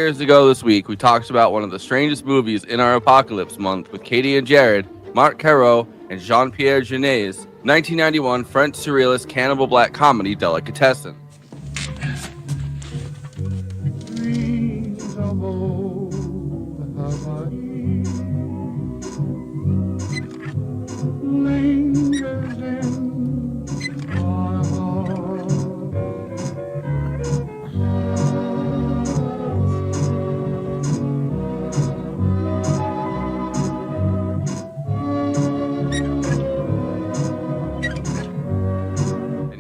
years ago this week, we talked about one of the strangest movies in our apocalypse month with Katie and Jared, Marc and Jean-Pierre Jeunet's 1991 French surrealist cannibal black comedy Delicatessen.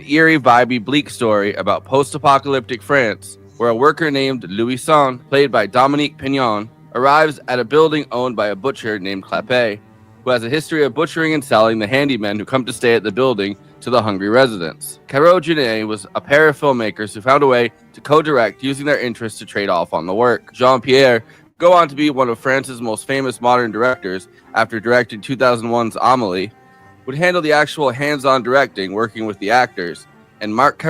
Eerie, vibey, bleak story about post-apocalyptic France, where a worker named Louison, played by Dominique Pinon, arrives at a building owned by a butcher named Clapet, who has a history of butchering and selling the handymen who come to stay at the building to the hungry residents. Caro-Jeunet was a pair of filmmakers who found a way to co-direct using their interests to trade off on the work. Jean-Pierre go on to be one of France's most famous modern directors after directing 2001's Amélie, would handle the actual hands-on directing, working with the actors, and Marc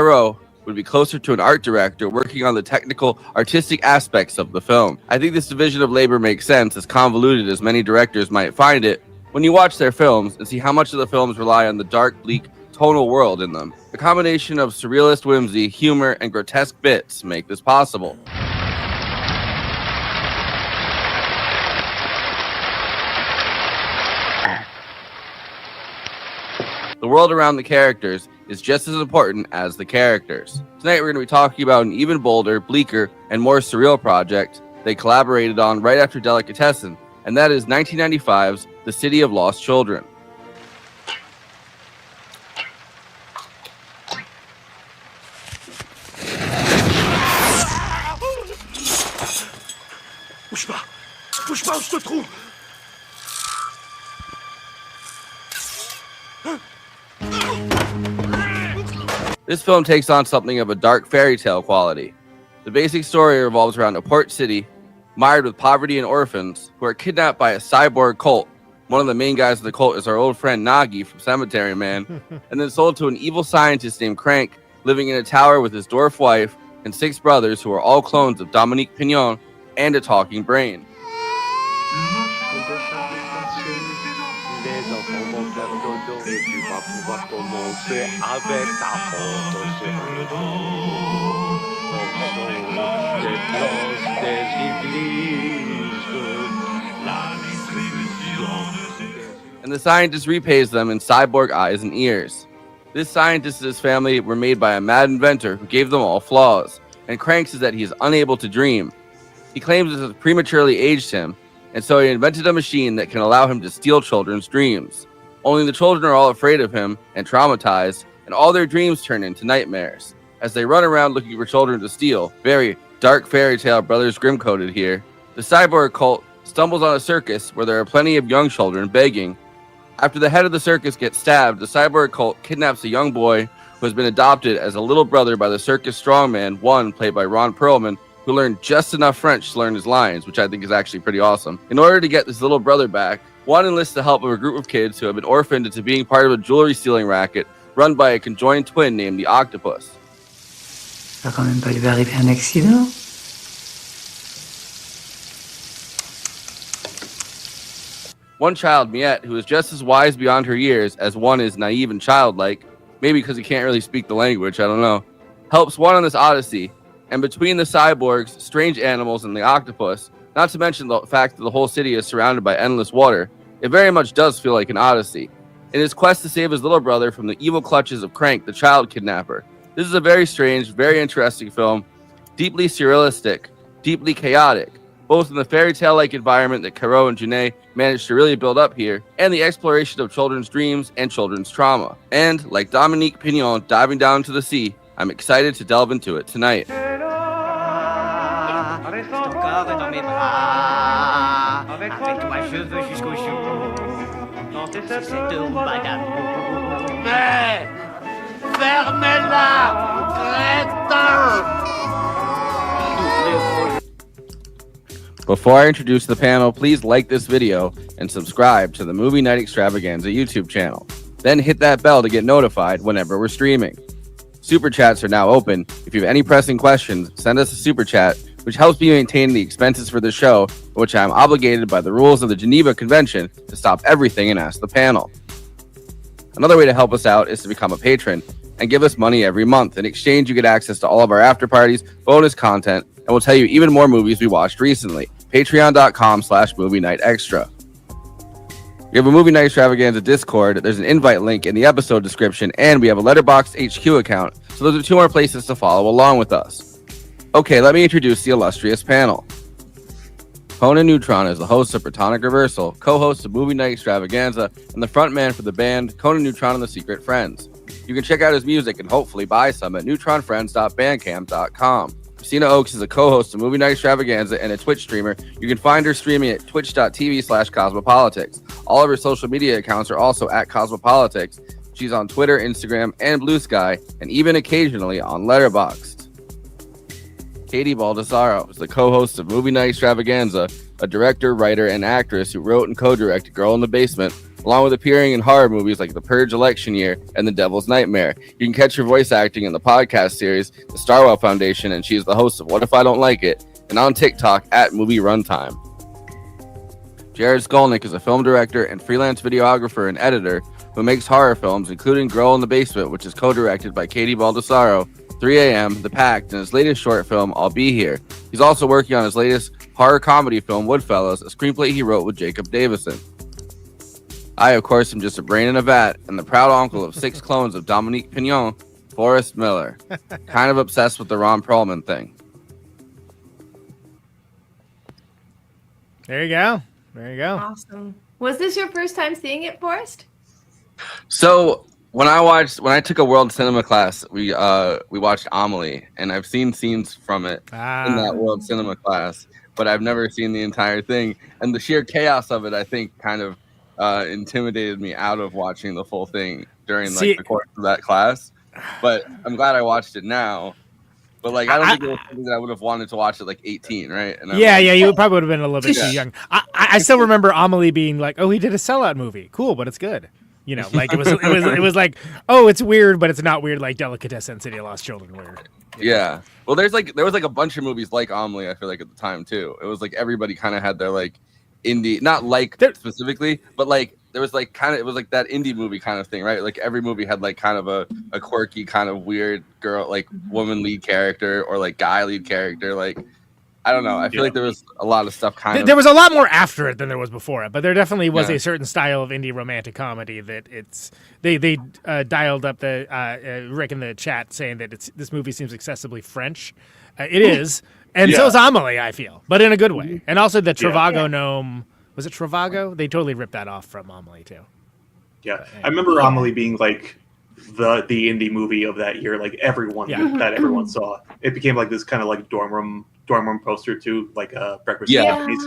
would be closer to an art director, working on the technical, artistic aspects of the film. I think this division of labor makes sense, as convoluted as many directors might find it, when you watch their films and see how much of the films rely on the dark, bleak, tonal world in them. The combination of surrealist whimsy, humor, and grotesque bits make this possible. The world around the characters is just as important as the characters. Tonight we're going to be talking about an even bolder, bleaker, and more surreal project they collaborated on right after Delicatessen, and that is 1995's The City of Lost Children. Bouge pas, ou je te trouve. This film takes on something of a dark fairy tale quality. The basic story revolves around a port city mired with poverty and orphans who are kidnapped by a cyborg cult. One of the main guys of the cult is our old friend Nagi from Cemetery Man, and then sold to an evil scientist named Crank, living in a tower with his dwarf wife and 6 brothers who are all clones of Dominique Pinon and a talking brain. And the scientist repays them in cyborg eyes and ears. This scientist and his family were made by a mad inventor who gave them all flaws, and Crank says that he is unable to dream. He claims this has prematurely aged him, and so he invented a machine that can allow him to steal children's dreams. Only the children are all afraid of him and traumatized, and all their dreams turn into nightmares. As they run around looking for children to steal, very dark fairy tale Brothers Grimm coded here, the cyborg cult stumbles on a circus where there are plenty of young children begging. After the head of the circus gets stabbed, the cyborg cult kidnaps a young boy who has been adopted as a little brother by the circus strongman, one played by Ron Perlman, who learned just enough French to learn his lines, which I think is actually pretty awesome. In order to get this little brother back, one enlists the help of a group of kids who have been orphaned into being part of a jewelry stealing racket run by a conjoined twin named the Octopus. Ça va quand même pas lui arriver un accident. One child, Miette, who is just as wise beyond her years as one is naive and childlike, maybe because he can't really speak the language, I don't know, helps one on this odyssey. And between the cyborgs, strange animals, and the octopus, not to mention the fact that the whole city is surrounded by endless water, it very much does feel like an odyssey. In his quest to save his little brother from the evil clutches of Crank, the child kidnapper. This is a very strange, very interesting film, deeply surrealistic, deeply chaotic, both in the fairy tale-like environment that Caro-Jeunet managed to really build up here, and the exploration of children's dreams and children's trauma. And, like Dominique Pinon diving down into the sea, I'm excited to delve into it tonight. Fermez-la, crétin! Before I introduce the panel, please like this video and subscribe to the Movie Night Extravaganza YouTube channel. Then hit that bell to get notified whenever we're streaming. Super chats are now open. If you have any pressing questions, send us a super chat which helps me maintain the expenses for the show, which I am obligated by the rules of the Geneva Convention to stop everything and ask the panel. Another way to help us out is to become a patron and give us money every month. In exchange, you get access to all of our after parties, bonus content, and we'll tell you even more movies we watched recently. Patreon.com/Movie Night Extra. We have a Movie Night Extravaganza Discord. There's an invite link in the episode description, and we have a Letterboxd HQ account. So those are 2 more places to follow along with us. Okay, let me introduce the illustrious panel. Conan Neutron is the host of Protonic Reversal, co-host of Movie Night Extravaganza, and the frontman for the band Conan Neutron and the Secret Friends. You can check out his music and hopefully buy some at neutronfriends.bandcamp.com. Kristina Oakes is a co-host of Movie Night Extravaganza and a Twitch streamer. You can find her streaming at twitch.tv/Cosmopolitics. All of her social media accounts are also at Cosmopolitics. She's on Twitter, Instagram, and Blue Sky, and even occasionally on Letterboxd. Kt Baldassaro is the co-host of Movie Night Extravaganza, a director, writer, and actress who wrote and co-directed Girl in the Basement, along with appearing in horror movies like The Purge Election Year and The Devil's Nightmare. You can catch her voice acting in the podcast series, The Starwell Foundation, and she is the host of What If I Don't Like It, and on TikTok at Movie Runtime. Jared Skolnick is a film director and freelance videographer and editor who makes horror films, including Girl in the Basement, which is co-directed by Kt Baldassaro, 3 a.m., The Pact, and his latest short film, I'll Be Here. He's also working on his latest horror comedy film, Woodfellas, a screenplay he wrote with Jacob Davison. I, of course, am just a brain in a vat and the proud uncle of 6 clones of Dominique Pinon, Forrest Miller. Kind of obsessed with the Ron Perlman thing. There you go. There you go. Awesome. Was this your first time seeing it, Forrest? So when I took a world cinema class, we watched Amelie, and I've seen scenes from it in that world cinema class, but I've never seen the entire thing. And the sheer chaos of it, I think, kind of intimidated me out of watching the full thing during the course of that class. But I'm glad I watched it now. But I don't think it was something that I would have wanted to watch at 18, right? And you probably would have been a little bit too young. I still remember Amelie being like, "Oh, he did a sellout movie. Cool, but it's good." It was like, "Oh, it's weird, but it's not weird like Delicatessen, City of Lost Children weird." Yeah. Well, there was a bunch of movies like Amelie, I feel like, at the time too. It was everybody kind of had their indie, not specifically, but there was it was that indie movie kind of thing, right? Every movie had kind of a quirky kind of weird girl, woman lead character or guy lead character. I don't know. I feel like there was a lot of stuff There was a lot more after it than there was before it, but there definitely was a certain style of indie romantic comedy that they dialed up the Rick in the chat saying that this movie seems excessively French. It is. And so is Amelie, I feel, but in a good way. And also the Travago gnome. Was it Travago? They totally ripped that off from Amelie, too. Yeah. I remember Amelie being the indie movie of that year, that everyone saw. It became this kind of dorm room poster, too, Breakfast at Tiffany's.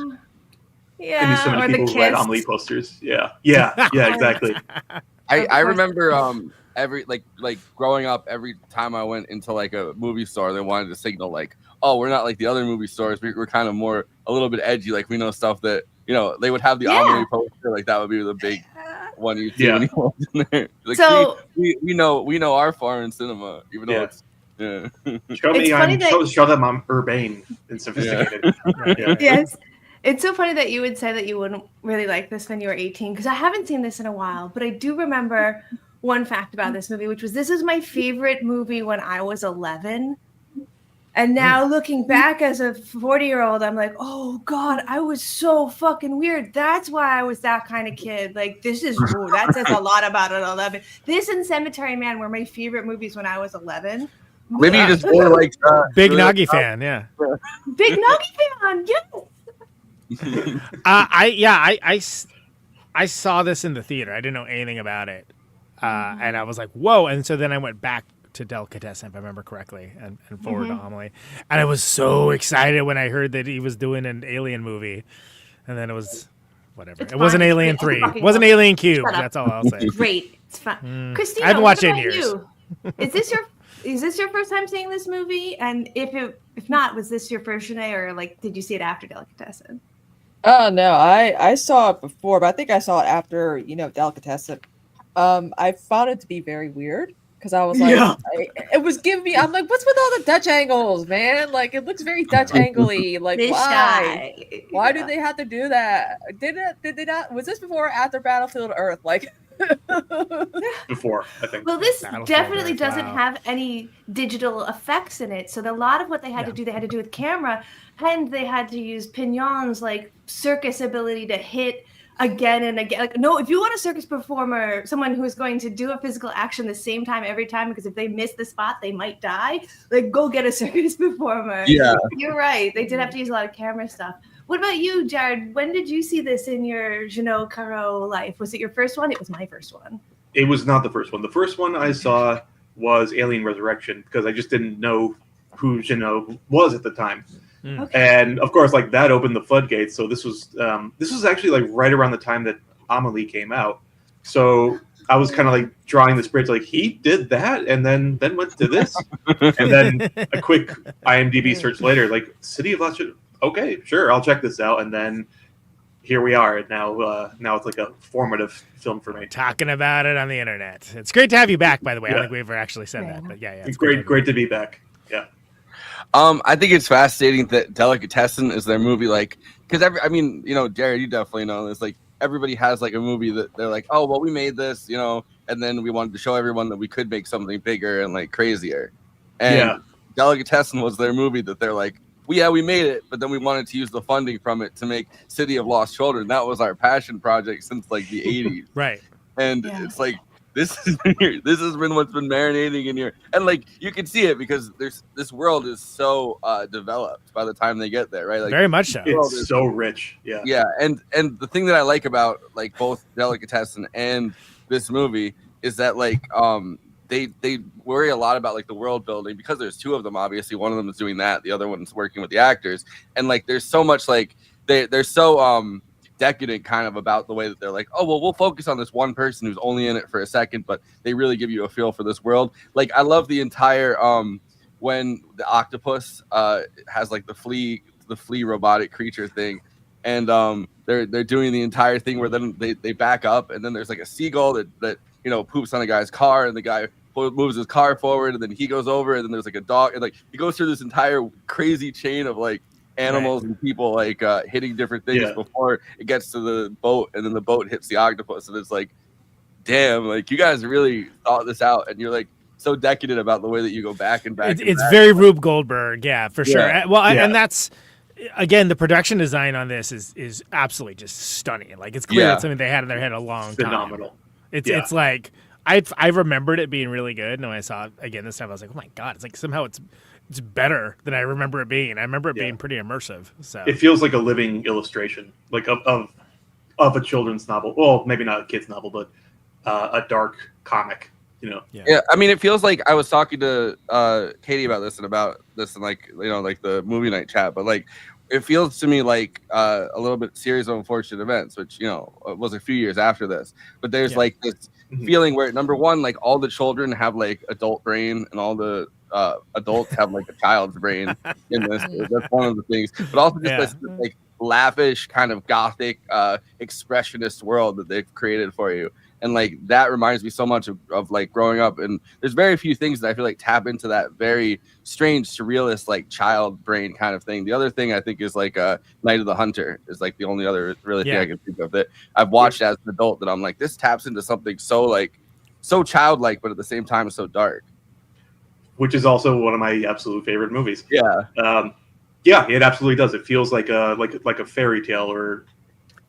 Yeah. I knew so many people who had Amelie posters. Yeah, exactly. I remember every growing up, every time I went into a movie store, they wanted to signal oh, we're not like the other movie stores. We're kind of more a little bit edgy. We know stuff that they would have the Amelie poster. That would be the big one you see when you walk in there. So we know our foreign cinema, even though it's show them I'm urbane and sophisticated. Yes. It's so funny that you would say that you wouldn't really like this when you were 18, because I haven't seen this in a while, but I do remember one fact about this movie, which was this is my favorite movie when I was 11. And now looking back as a 40-year-old, I'm like, oh God, I was so fucking weird. That's why I was that kind of kid. That says a lot about an 11. This and Cemetery Man were my favorite movies when I was 11. Maybe you just really Big Nagi fan, yeah. Big Nagi fan, yes. I saw this in the theater. I didn't know anything about it. And I was like, whoa. And so then I went back to Delicatessen, if I remember correctly, and forward to Amelie. And I was so excited when I heard that he was doing an Alien movie. And then it was whatever. It wasn't Alien 3. It wasn't Alien Cube. That's all I'll say. Great. It's fun. Kristina, I haven't watched it in years. Is this your first time seeing this movie? And if not, was this your first Jeunet, or did you see it after Delicatessen? Oh no, I saw it before, but I think I saw it after, Delicatessen. I found it to be very weird. because I was like, it was giving me. I'm like, what's with all the Dutch angles, man? Like, it looks very Dutch angle-y. Like, This why? guy. Why did they have to do that? Did they not? Was this before or after Battlefield Earth? Like, Before, I think. Well, this Battlefield definitely Earth, doesn't wow. have any digital effects in it. So a lot of what they had to do with camera, and they had to use Pinon's like circus ability to hit again and again. Like, no, if you want a circus performer, someone who's going to do a physical action the same time every time, because if they miss the spot, they might die. Like, go get a circus performer. Yeah. You're right. They did have to use a lot of camera stuff. What about you, Jared? When did you see this in your Jeunet Caro life? Was it your first one? It was my first one. It was not the first one. The first one I saw was Alien Resurrection because I just didn't know who Jeunet was at the time. Okay. And of course, like that opened the floodgates. So this was actually like right around the time that Amelie came out. So I was kind of like drawing this bridge, like he did that, and then went to this, and then a quick IMDb search later, like City of Lost. Okay, sure, I'll check this out, and then here we are. And now it's like a formative film for me. Talking about it on the internet. It's great to have you back, by the way. I Yeah. don't think we ever actually said that, but yeah, It's great to be back. Yeah. I think it's fascinating that Delicatessen is their movie, like, because Jared, you definitely know this. Like, everybody has like a movie that they're like, oh, well, we made this, and then we wanted to show everyone that we could make something bigger and like crazier. And Delicatessen was their movie that they're like, well, we made it, but then we wanted to use the funding from it to make City of Lost Children. That was our passion project since like the 80s. Right. And it's like, this has been what's been marinating in here, and like you can see it because this world is so developed by the time they get there, right? Like, very much so. It's so rich. Yeah. And the thing that I like about like both Delicatessen and this movie is that like they worry a lot about like the world building because there's two of them. Obviously, one of them is doing that, the other one's working with the actors, and like there's so much like they're so decadent kind of about the way that they're like, oh, well, we'll focus on this one person who's only in it for a second, but they really give you a feel for this world. Like, I love the entire when the octopus has like the flea robotic creature thing, and they're doing the entire thing where then they back up, and then there's like a seagull that poops on a guy's car, and the guy moves his car forward, and then he goes over, and then there's like a dog, and like he goes through this entire crazy chain of like animals and people like hitting different things before it gets to the boat, and then the boat hits the octopus, and it's like, damn, like you guys really thought this out, and you're like so decadent about the way that you go back and back. It's very Rube Goldberg, for sure. Well, and that's again, the production design on this is absolutely just stunning. Like, it's clear that's something they had in their head a long time. Phenomenal. It's like I remembered it being really good, and when I saw it again this time, I was like, oh my god, it's like somehow it's better than I remember it being. I remember it being pretty immersive. So it feels like a living illustration, like of a children's novel. Well, maybe not a kid's novel, but a dark comic. Yeah. I mean, it feels like I was talking to Katie about this and like like the movie night chat, but like it feels to me like a little bit series of unfortunate events, which was a few years after this. But there's like this feeling where number one, like all the children have like adult brain, and all the adults have like a child's brain in this. That's one of the things. But also just this like lavish kind of gothic expressionist world that they've created for you. And like that reminds me so much of like growing up, and there's very few things that I feel like tap into that very strange surrealist like child brain kind of thing. The other thing I think is like Night of the Hunter is like the only other really thing I can think of that I've watched as an adult that I'm like, this taps into something so childlike, but at the same time so dark. Which is also one of my absolute favorite movies. Yeah. It absolutely does. It feels like a fairy tale, or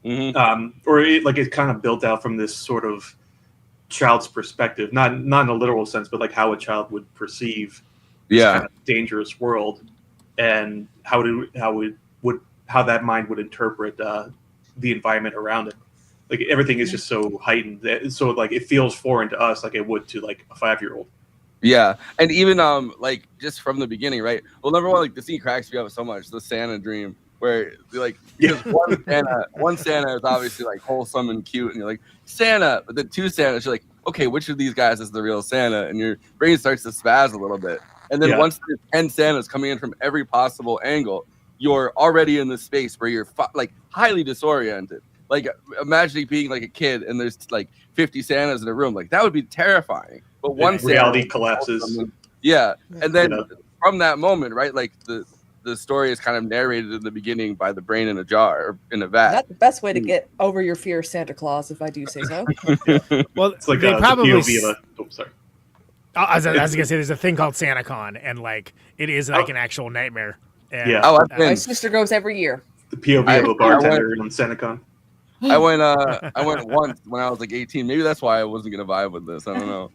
it kind of built out from this sort of child's perspective, not in a literal sense, but like how a child would perceive this kind of dangerous world, and how that mind would interpret the environment around it. Like everything is just so heightened, so like it feels foreign to us, like it would to like a 5-year-old. Yeah, and even like just from the beginning, right? Well, number one, like the scene cracks me up so much, the Santa dream, where like one Santa is obviously like wholesome and cute, and you're like Santa, but then two Santas, you're like, okay, which of these guys is the real Santa? And your brain starts to spaz a little bit, and then once there's 10 Santas coming in from every possible angle, you're already in this space where you're like highly disoriented. Like imagining being like a kid and there's like 50 Santas in a room, like that would be terrifying. But once reality collapses. Yeah, and then from that moment, right, like the story is kind of narrated in the beginning by the brain in a jar or in a vat. Not the best way to get over your fear of Santa Claus, if I do say so. Well, It's like they probably. the POV of sorry. I was gonna say there's a thing called SantaCon, and like it is like an actual nightmare. And, Yeah. Oh, I've been. My sister goes every year. The POV of a bartender on SantaCon. I went once when I was like 18. Maybe that's why I wasn't gonna vibe with this. I don't know.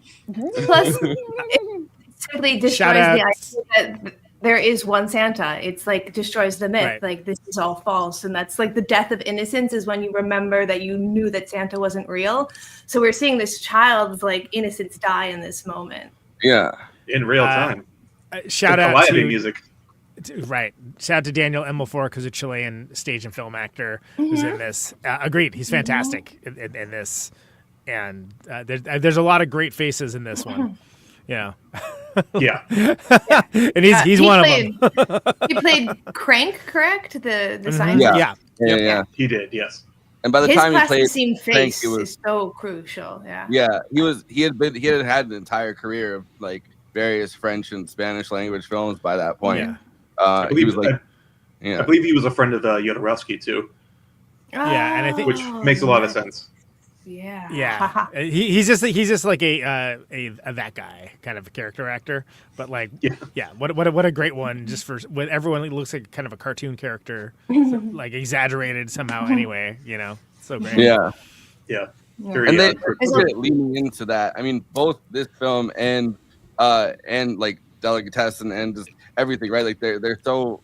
Plus, it simply destroys the idea that there is one Santa. It's like destroys the myth. Right. Like this is all false, and that's like the death of innocence is when you remember that you knew that Santa wasn't real. So we're seeing this child's like innocence die in this moment. Yeah, In real time. Shout out Calliope to music. Right. Shout out to Daniel Emilfork, who's a Chilean stage and film actor who's in this. Agreed. He's fantastic in this. And there's a lot of great faces in this one. Yeah. Yeah. And he's one of them. He played Crank, correct? The science. Yeah. He did, yes. And by the His time he played plasticine Frank, face it was is so crucial. Yeah. yeah. He had had an entire career of like various French and Spanish language films by that point. Yeah. I believe, he was like, I believe he was a friend of Jodorowsky too, Yeah, and I think which makes a lot of sense. Yeah. Yeah, he's just like a that guy kind of a character actor, but like what a great one just for when everyone looks like kind of a cartoon character, like exaggerated somehow anyway, you know, so great. Yeah. Very, And they leaning into that. I mean, both this film and like Delicatessen and just everything, right? Like they're so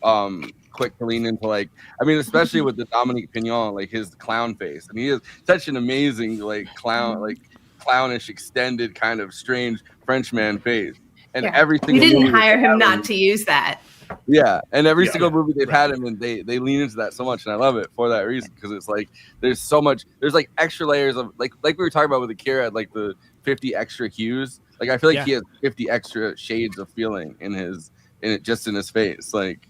quick to lean into, like, I mean, especially with the Dominique Pinon, like his clown face, and he is such an amazing like clownish extended kind of strange Frenchman face, and everything. We didn't hire him not to use that. Yeah, and every single movie they've had him in, they lean into that so much, and I love it for that reason, because it's like there's so much, there's like extra layers of like we were talking about with Akira, like the 50 extra hues. Like I feel like he has 50 extra shades of feeling in his face. Like,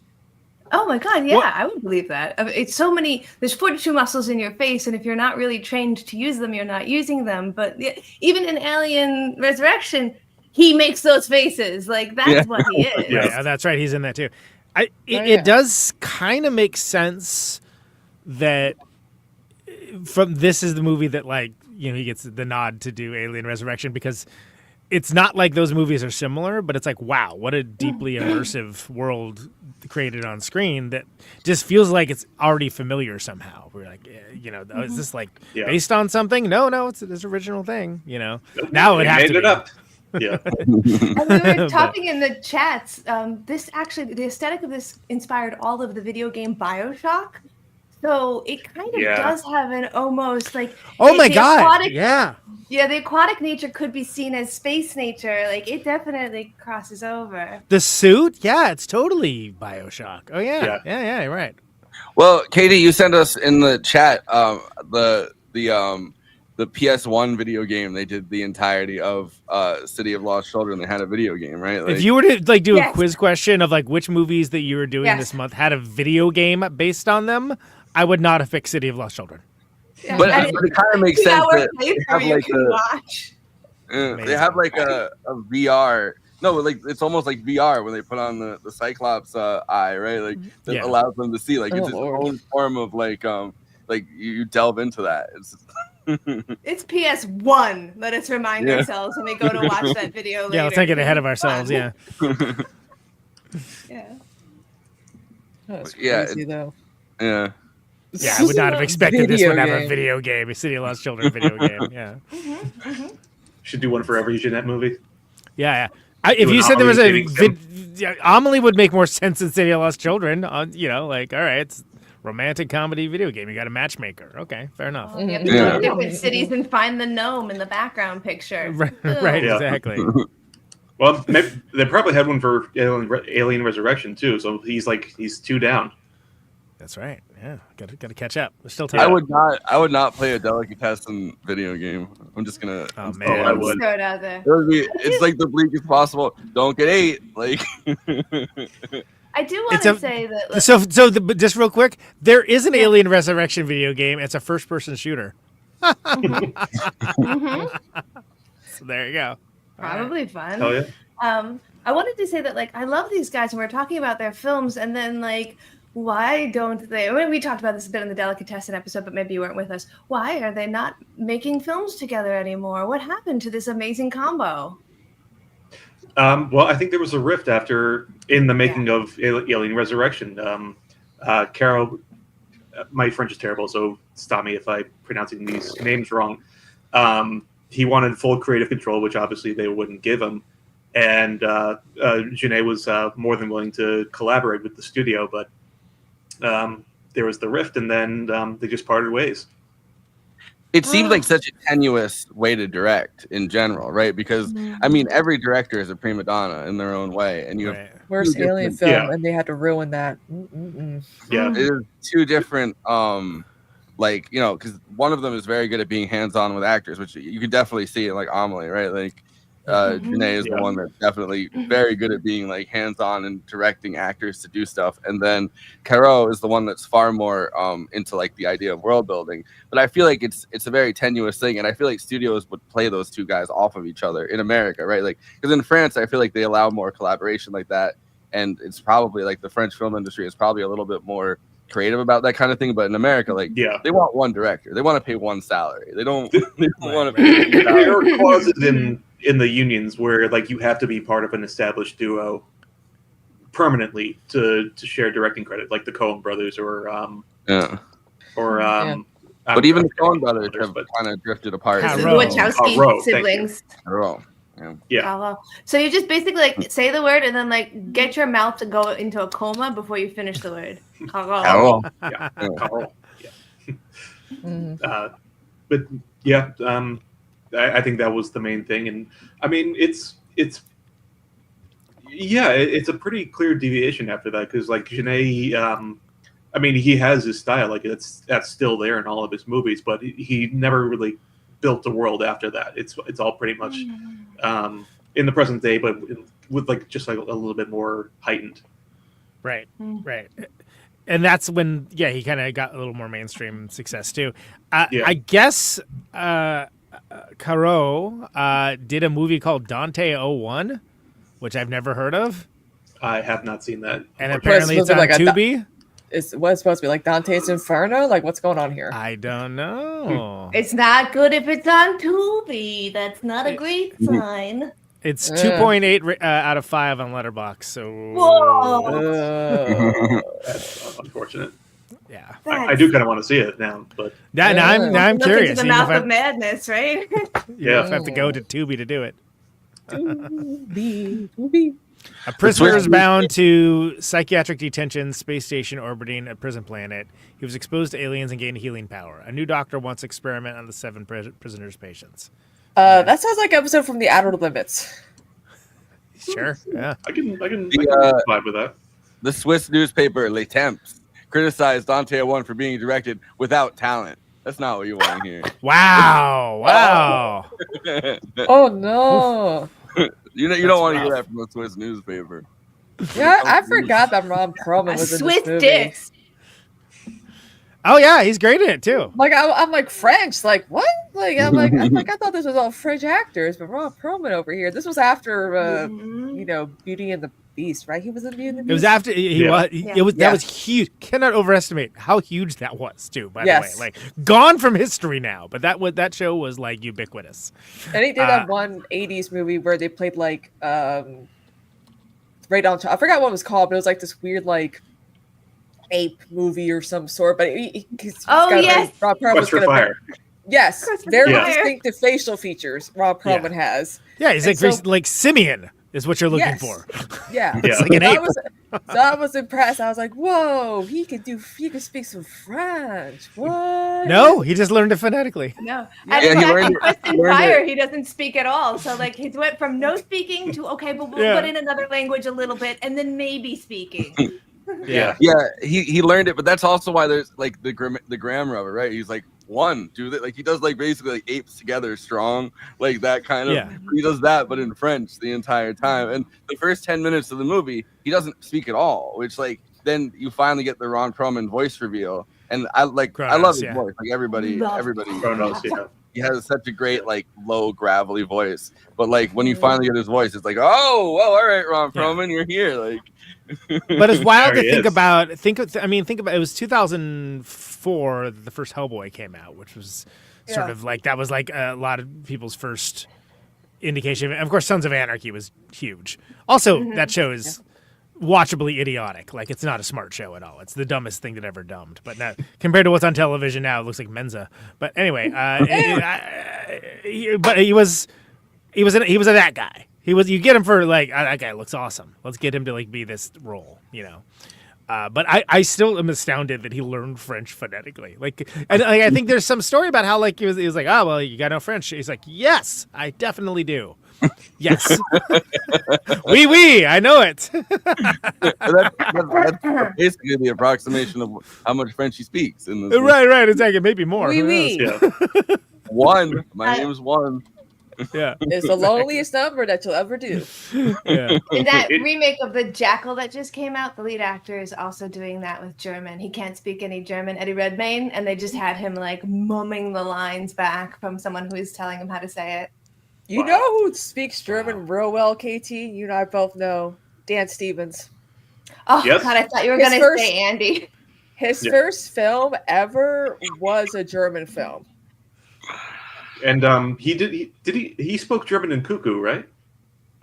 oh my god, yeah, I would believe that. It's so many. There's 42 muscles in your face, and if you're not really trained to use them, you're not using them. But even in Alien Resurrection, he makes those faces. Like that's what he is. Yeah, that's right. He's in that too. It does kind of make sense that this is the movie that, like, you know, he gets the nod to do Alien Resurrection, because it's not like those movies are similar, but it's like, wow, what a deeply immersive world created on screen that just feels like it's already familiar somehow. We're like, you know, is this like based on something? No, it's this original thing, you know. Now it has to be. Up. Yeah. And we were talking in the chats. This actually, the aesthetic of this inspired all of the video game BioShock. So it kind of does have an almost like the aquatic nature could be seen as space nature. Like it definitely crosses over. The suit, it's totally BioShock. Oh yeah, you're right. Well, Katie, you sent us in the chat the PS1 video game. They did the entirety of City of Lost Children. They had a video game, right? Like, if you were to like do a quiz question of like which movies that you were doing this month had a video game based on them, I would not have picked City of Lost Children. Yeah, but it kind of makes sense that they have like a VR. No, like it's almost like VR when they put on the Cyclops eye, right? Like that allows them to see. Like it's its own form of like you delve into that. It's PS1. Let us remind ourselves when we go to watch that video later. Yeah, let's not get ahead of ourselves. Yeah. That's crazy, though. Yeah. Yeah, I would not have expected this one to have a video game, a City of Lost Children video game. Yeah. Should do one for every Jeanette movie. Yeah. If you said there was Amelie would make more sense than City of Lost Children. You know, like, all right, it's romantic comedy video game. You got a matchmaker. Okay, fair enough. You have to go to different cities and find the gnome in the background picture. Right, exactly. Well, maybe they probably had one for Alien Resurrection too. So he's 2 down. That's right. Yeah, got to catch up. There's still time. I would not play a Delicatessen video game. I'm just gonna. Oh man, I would. Throw it out there. It's like the bleakest possible. Don't get ate. Like. I do want to say that. Just real quick, there is an Alien Resurrection video game. It's a first-person shooter. So there you go. Probably fun. Hell yeah. I wanted to say that, like, I love these guys, and we're talking about their films, and then, like, why don't they? I mean, we talked about this a bit in the Delicatessen episode, but maybe you weren't with us. Why are they not making films together anymore? What happened to this amazing combo? Well, I think there was a rift in the making of Alien Resurrection. Caro, my French is terrible, so stop me if I'm pronouncing these names wrong. He wanted full creative control, which obviously they wouldn't give him. And Jeunet was more than willing to collaborate with the studio, but there was the rift, and then they just parted ways. It seems like such a tenuous way to direct in general, right? Because I mean, every director is a prima donna in their own way, and you have worst alien film, and they had to ruin that. Yeah, it is two different, like, you know, because one of them is very good at being hands-on with actors, which you can definitely see in like Amelie, right? Like Jeunet is the one that's definitely very good at being like hands-on and directing actors to do stuff, and then Caro is the one that's far more into like the idea of world building. But I feel like it's a very tenuous thing, and I feel like studios would play those two guys off of each other in America, right? Like, because in France I feel like they allow more collaboration like that, and it's probably like the French film industry is probably a little bit more creative about that kind of thing. But in America, like, they want one director, they want to pay one salary, they don't want to pay. There are clauses in the unions where like you have to be part of an established duo permanently to share directing credit, like the Coen brothers or but even the Coen brothers have kind of drifted apart. This is the Wachowski siblings. Yeah. So you just basically like say the word and then like get your mouth to go into a coma before you finish the word. Caro. But yeah, I think that was the main thing, and I mean it's a pretty clear deviation after that, because like Jeunet, I mean, he has his style, like that's still there in all of his movies, but he never really built a world after that. It's all pretty much in the present day, but with like just like a little bit more heightened. Right. And that's when he kind of got a little more mainstream success too. I guess Caro did a movie called Dante 01, which I've never heard of. I have not seen that. And apparently it's on like Tubi. It's supposed to be like Dante's Inferno? Like, what's going on here? I don't know. It's not good if it's on Tubi. That's not a great sign. It's 2.8 out of 5 on Letterboxd. So that's unfortunate. Yeah, I do kind of want to see it now, but now I'm curious. Into the mouth of madness, right? You have to go to Tubi to do it. Tubi. A prisoner is bound to psychiatric detention, space station orbiting a prison planet. He was exposed to aliens and gained healing power. A new doctor wants to experiment on the 7 prisoners' patients. That sounds like an episode from The Outer Limits. Sure, yeah. I can vibe with that. The Swiss newspaper Le Temps criticized Dante 01 for being directed without talent. That's not what you want to hear. Wow. Oh no. You don't want to hear that from a Swiss newspaper. Yeah, I forgot that Ron Perlman was in this movie. Dicks. Oh yeah, he's great in it too. Like I'm like French, like what? Like I'm like I thought this was all French actors, but Ron Perlman over here. This was after Beauty and the Beast, right? He was in Beauty and the Beast. It was after that was huge. Cannot overestimate how huge that was too. By the way, like gone from history now, but that show was like ubiquitous. And he did that one 80s movie where they played like right on top. I forgot what it was called, but it was like this weird like ape movie or some sort. But Rob Perlman was gonna Fire. Yes, very distinctive facial features Rob Perlman has. Yeah, he's like Simeon is what you're looking for. Yeah. It's like an ape. So I was impressed. I was like, whoa, he could speak some French. What? No, he just learned it phonetically. No. And in Preston Fire, he doesn't speak at all. So like he went from no speaking to okay, but we'll put in another language a little bit and then maybe speaking. He learned it, but that's also why there's like the grammar of it, right? He's like he does like basically like apes together strong, like that kind of he does that, but in French the entire time. And the first 10 minutes of the movie he doesn't speak at all, which like then you finally get the Ron Perlman voice reveal, and I love his voice. Like everybody Kronos, he has such a great like low gravelly voice. But like when you finally get his voice, it's like, oh, well, all right, Ron Perlman, you're here. Like, but it's wild to think about. Think about. It was 2004 the first Hellboy came out, which was sort of like that was like a lot of people's first indication. Of course, Sons of Anarchy was huge. Also, that show is watchably idiotic. Like, it's not a smart show at all. It's the dumbest thing that ever dumbed. But now, compared to what's on television now, it looks like Mensa. But anyway, but he was that guy. You get him for like, that guy looks awesome. Let's get him to like be this role, you know. But I still am astounded that he learned French phonetically. Like, and I think there's some story about how like he was like, oh well, you got no French. He's like, yes, I definitely do. Yes, oui, I know it. that's basically the approximation of how much French he speaks. In this right, exactly, maybe more. Oui. One. My name is One. Yeah, it's the loneliest number that you'll ever do. Yeah. In that remake of The Jackal that just came out, the lead actor is also doing that with German. He can't speak any German, Eddie Redmayne, and they just had him like mumming the lines back from someone who is telling him how to say it. You know who speaks German real well, KT? You and I both know. Dan Stevens. Oh, yes. God, I thought you were going to say Andy. His first film ever was a German film. And he spoke German in Cuckoo, right?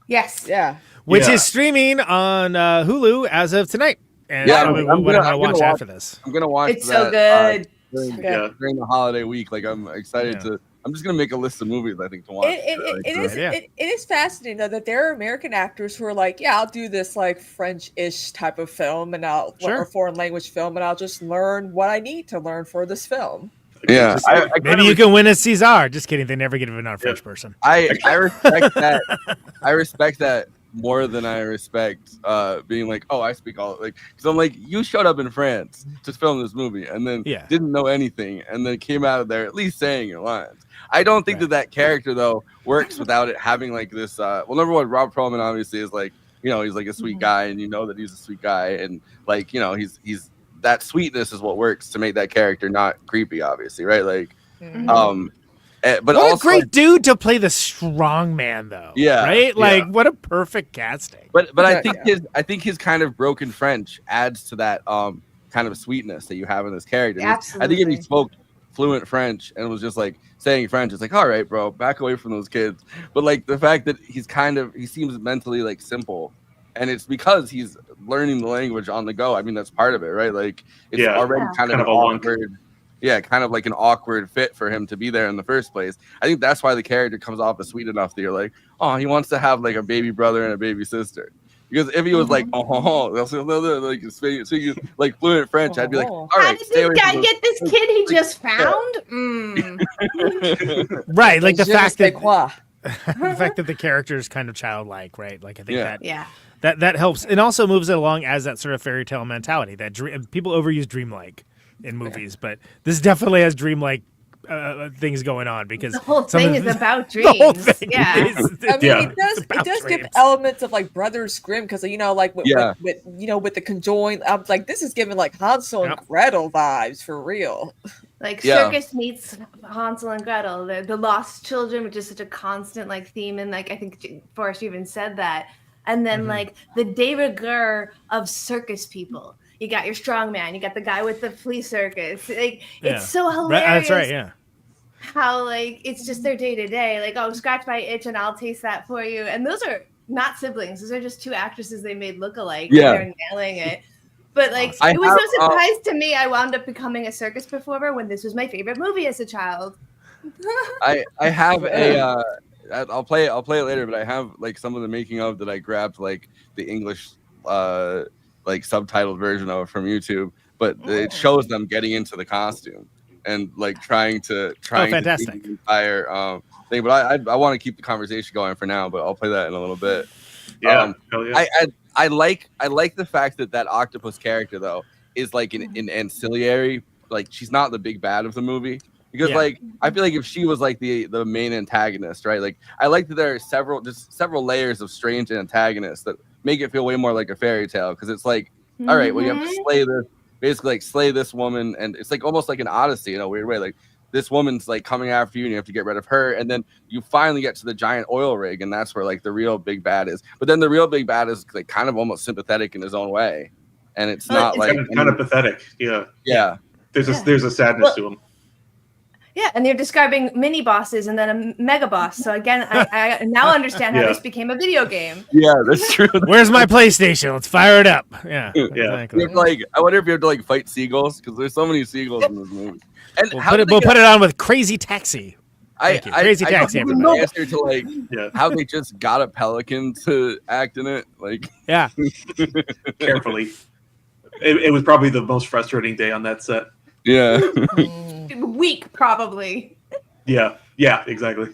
Yes. Yeah. Which is streaming on Hulu as of tonight. And I'm gonna watch after this. I'm gonna watch. It's so good. During the holiday week, like I'm excited to. I'm just gonna make a list of movies I think to watch. It is fascinating though that there are American actors who are like, yeah, I'll do this like French-ish type of film or foreign language film, and I'll just learn what I need to learn for this film. Yeah, maybe you can win a César. Just kidding. They never give it a French person. I respect that. I respect that more than I respect being like, oh, I speak all like, because I'm like, you showed up in France to film this movie and then didn't know anything and then came out of there at least saying your lines. I don't think that character though works without it having like this. Well, number one, Rob Perlman obviously is like, you know, he's like a sweet guy, and you know that he's a sweet guy, and like, you know, he's that sweetness is what works to make that character not creepy, obviously, right? Like, but what also, a great dude to play the strong man, though. Yeah, right. Like, what a perfect casting. But I think his kind of broken French adds to that kind of sweetness that you have in this character. Absolutely. I think if he spoke fluent French and was just like saying French, it's like, all right, bro, back away from those kids. But like the fact that he seems mentally like simple, and it's because he's learning the language on the go. I mean, that's part of it, right? Like it's already kind of awkward. Yeah, kind of like an awkward fit for him to be there in the first place. I think that's why the character comes off as sweet enough that you're like, oh, he wants to have like a baby brother and a baby sister. Because if he was like, like speaking like fluent French, I'd be like, all right, how did this guy get this kid he just found? Right, like the fact that the character is kind of childlike, right? Like I think that helps, and also moves it along as that sort of fairy tale mentality that people overuse dreamlike in movies, but this definitely has dreamlike things going on because the whole thing is about dreams. The whole thing it does give elements of like Brothers Grimm because with the conjoined. I'm like, this is giving like Hansel and Gretel vibes for real. Like circus meets Hansel and Gretel, the lost children, which is such a constant like theme, and like I think Forrest even said that. And then like the de rigueur of circus people. You got your strong man. You got the guy with the flea circus. Like it's so hilarious. That's right. Yeah. How like it's just their day to day. Like, oh, scratch my itch and I'll taste that for you. And those are not siblings. Those are just two actresses they made look alike. Yeah, they're nailing it. But like it was no surprise to me. I wound up becoming a circus performer when this was my favorite movie as a child. I have a. I'll play it later. But I have like some of the making of that I grabbed like the English. Like subtitled version of it from YouTube, but it shows them getting into the costume and like trying to fantastic. The entire thing. But I want to keep the conversation going for now, but I'll play that in a little bit. Yeah, I like the fact that octopus character though is like an ancillary. Like she's not the big bad of the movie. Because like I feel like if she was like the main antagonist, right? Like I like that there are several layers of strange antagonists that make it feel way more like a fairy tale. Because it's like, all right, well you have to slay this woman, and it's like almost like an Odyssey in a weird way. Like this woman's like coming after you and you have to get rid of her. And then you finally get to the giant oil rig, and that's where like the real big bad is. But then the real big bad is like kind of almost sympathetic in his own way. And it's not like kind of pathetic. Yeah. Yeah. There's a sadness to him. Yeah, and you're describing mini bosses and then a mega boss. So again, I now understand how this became a video game. Yeah, that's true. Where's my PlayStation? Let's fire it up. Yeah. Exactly. Like, I wonder if you have to like fight seagulls, because there's so many seagulls in this movie. And we'll put it on with Crazy Taxi. Crazy Taxi. I don't know the answer to like how they just got a pelican to act in it. Like, yeah, carefully. It was probably the most frustrating day on that set. Yeah. Week, probably. Yeah, exactly.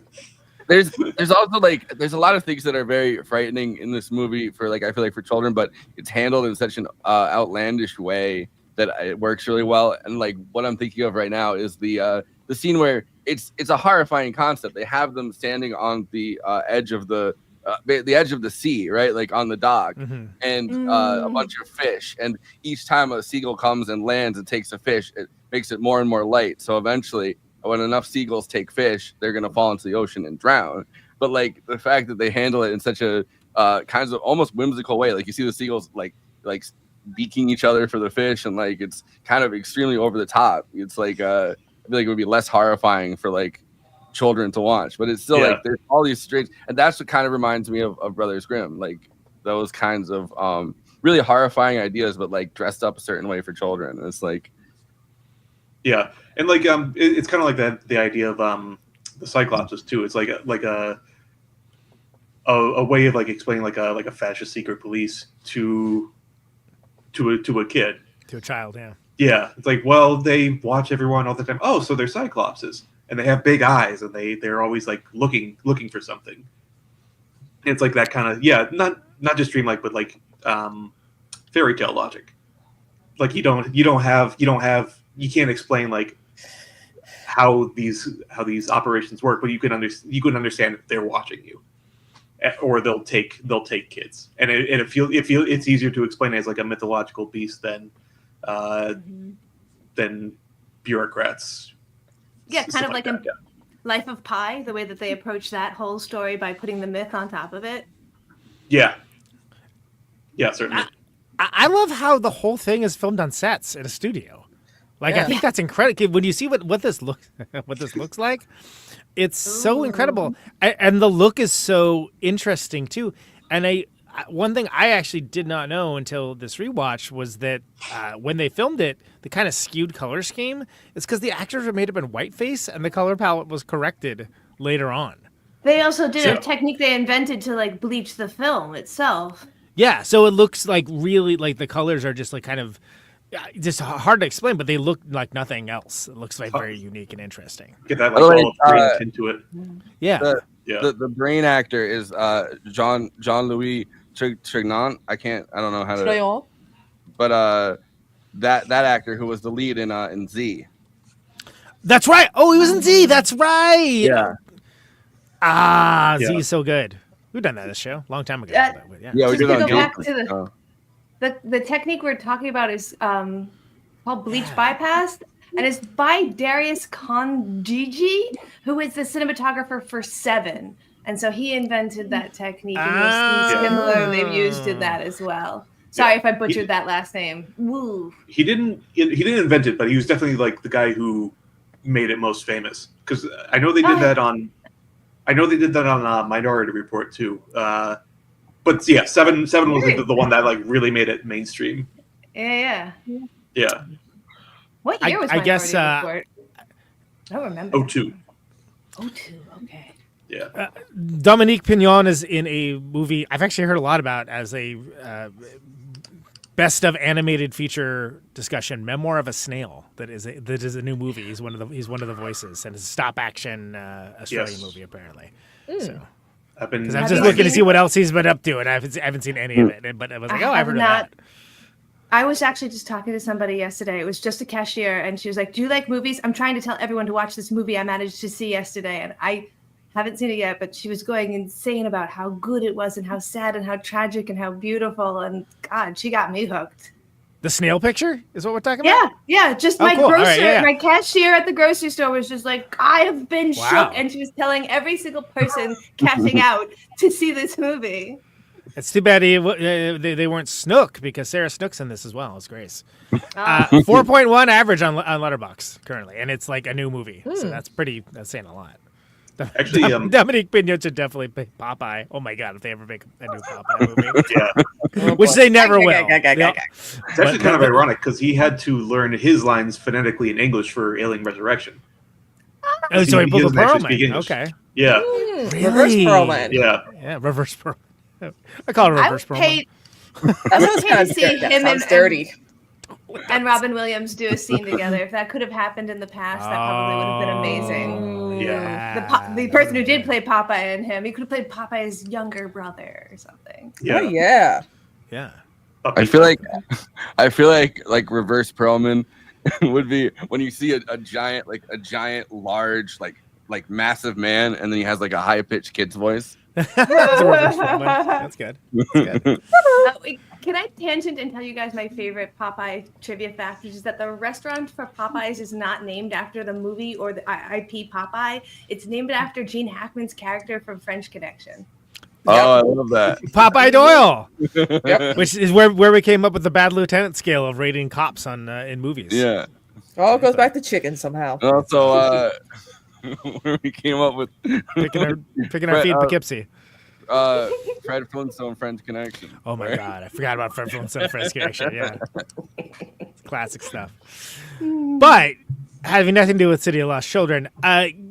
There's also like there's a lot of things that are very frightening in this movie for like I feel like for children, but it's handled in such an outlandish way that it works really well. And like what I'm thinking of right now is the scene where it's a horrifying concept. They have them standing on the edge of the edge of the sea, right? Like on the dock, and a bunch of fish. And each time a seagull comes and lands and takes a fish, it makes it more and more light. So eventually, when enough seagulls take fish, they're gonna fall into the ocean and drown. But like the fact that they handle it in such a kind of almost whimsical way, like you see the seagulls like beaking each other for the fish, and like it's kind of extremely over the top. It's like I feel like it would be less horrifying for like children to watch, but it's still like there's all these strange, and that's what kind of reminds me of Brothers Grimm, like those kinds of really horrifying ideas, but like dressed up a certain way for children. It's like and like it's kind of like that the idea of the Cyclopses too. It's like a way of like explaining like a fascist secret police to a kid, to a child. Yeah, it's like, well, they watch everyone all the time. Oh, so they're Cyclopses. And they have big eyes, and they're always like looking for something. And it's like that kind of not just dreamlike, but like fairy tale logic. Like you can't explain like how these operations work, but you can understand if they're watching you, or they'll take kids, and it's easier to explain as like a mythological beast than bureaucrats. Yeah, kind of like in Life of Pi, the way that they approach that whole story by putting the myth on top of it. Yeah, certainly. I love how the whole thing is filmed on sets in a studio. Like I think that's incredible. When you see what this looks like, it's so incredible, and the look is so interesting too. And one thing I actually did not know until this rewatch was that when they filmed it, the kind of skewed color scheme is because the actors were made up in whiteface, and the color palette was corrected later on. They also did a technique they invented to like bleach the film itself. Yeah, so it looks like really like the colors are just like kind of just hard to explain, but they look like nothing else. It looks like very unique and interesting. Get that like into it. Yeah. The brain actor is Jean-Louis Trintignant. I don't know how to. But that actor who was the lead in Z. That's right. Oh, he was in Z. That's right. Yeah. Z is so good. We've done that in this show a long time ago. Yeah, we did to on go back to the technique we're talking about is called bleach bypass, and it's by Darius Khondji, who is the cinematographer for Seven. And so he invented that technique, and similarly used in that as well. Sorry if I butchered that last name. Woo. He didn't invent it, but he was definitely like the guy who made it most famous. Because I know they did that on. I know they did that on Minority Report too. But yeah, Seven was the one that like really made it mainstream. Yeah. What year was I Minority guess, Report? I don't remember. 02. 02. Okay. Yeah. Dominique Pinon is in a movie I've actually heard a lot about as a best of animated feature discussion, Memoir of a Snail. That is a new movie. He's one of the voices, and it's a stop action Australian movie apparently. So because I'm just looking to see what else he's been up to, and I haven't seen any of it. But I was like, I've heard of that. I was actually just talking to somebody yesterday. It was just a cashier, and she was like, "Do you like movies? I'm trying to tell everyone to watch this movie I managed to see yesterday, and I haven't seen it yet." But she was going insane about how good it was, and how sad, and how tragic, and how beautiful. And God, she got me hooked. The snail picture is what we're talking Yeah, about? yeah. Just Oh, my cool. All grocer, right, yeah. my cashier at the grocery store was just like, I have been Wow. shook. And she was telling every single person cashing out to see this movie. It's too bad they weren't Snook, because Sarah Snook's in this as well as Grace. 4.1 average on Letterboxd currently, and it's like a new movie. So that's saying a lot. Actually, Dominique Pinon should definitely pick Popeye. Oh my god, if they ever make a new Popeye movie. yeah. Which they never will. It's actually kind of ironic because he had to learn his lines phonetically in English for Alien Resurrection. Oh, so he pulled a doesn't actually speak Perlman. English. Okay. Yeah. Reverse Perlman. Yeah. Yeah, reverse Perlman. I call it reverse Perlman. That sounds I'd kind of to see that him sounds dirty. and Robin Williams do a scene together. If that could have happened in the past, that probably would have been amazing. Yeah. The person who did play Popeye and him, he could have played Popeye's younger brother or something. Yeah. Oh yeah. Yeah. I feel like reverse Perlman would be when you see a giant large like massive man, and then he has like a high pitched kid's voice. That's a reverse Perlman. That's good. That's good. Can I tangent and tell you guys my favorite Popeye trivia fact, which is that the restaurant for Popeyes is not named after the movie or the IP Popeye. It's named after Gene Hackman's character from French Connection. Oh, I love that. Popeye Doyle, which is where we came up with the bad lieutenant scale of rating cops on in movies. Yeah. Oh, it goes back to chicken somehow. Also, where we came up with picking our feet, Poughkeepsie. Fred Flintstone French Connection. Oh my god, I forgot about Fred Flintstone French Connection. Yeah, classic stuff. But having nothing to do with City of Lost Children,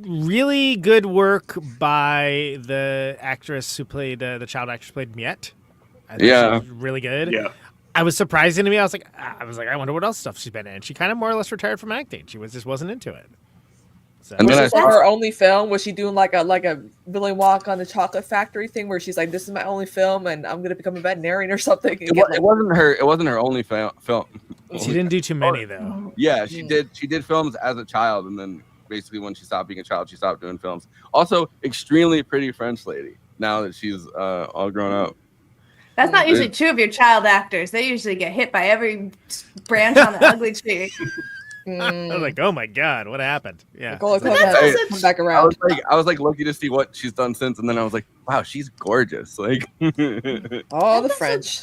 really good work by the actress who played the child actress played Miette. I think she was really good. Yeah. I was surprising to me. I was like, I wonder what else stuff she's been in. She kind of more or less retired from acting. She just wasn't into it. So. And then was this her only film? Was she doing like a Willy Wonka on the Chocolate Factory thing, where she's like, "This is my only film, and I'm gonna become a veterinarian or something"? It wasn't her. It wasn't her only film. She didn't do too many though. Yeah, she did. She did films as a child, and then basically when she stopped being a child, she stopped doing films. Also, extremely pretty French lady. Now that she's all grown up. That's not usually true of your child actors. They usually get hit by every branch on the ugly tree. I was like, oh my god, what happened? Yeah, come back around. I was like lucky to see what she's done since, and then I was like, wow, she's gorgeous. Like, all the French.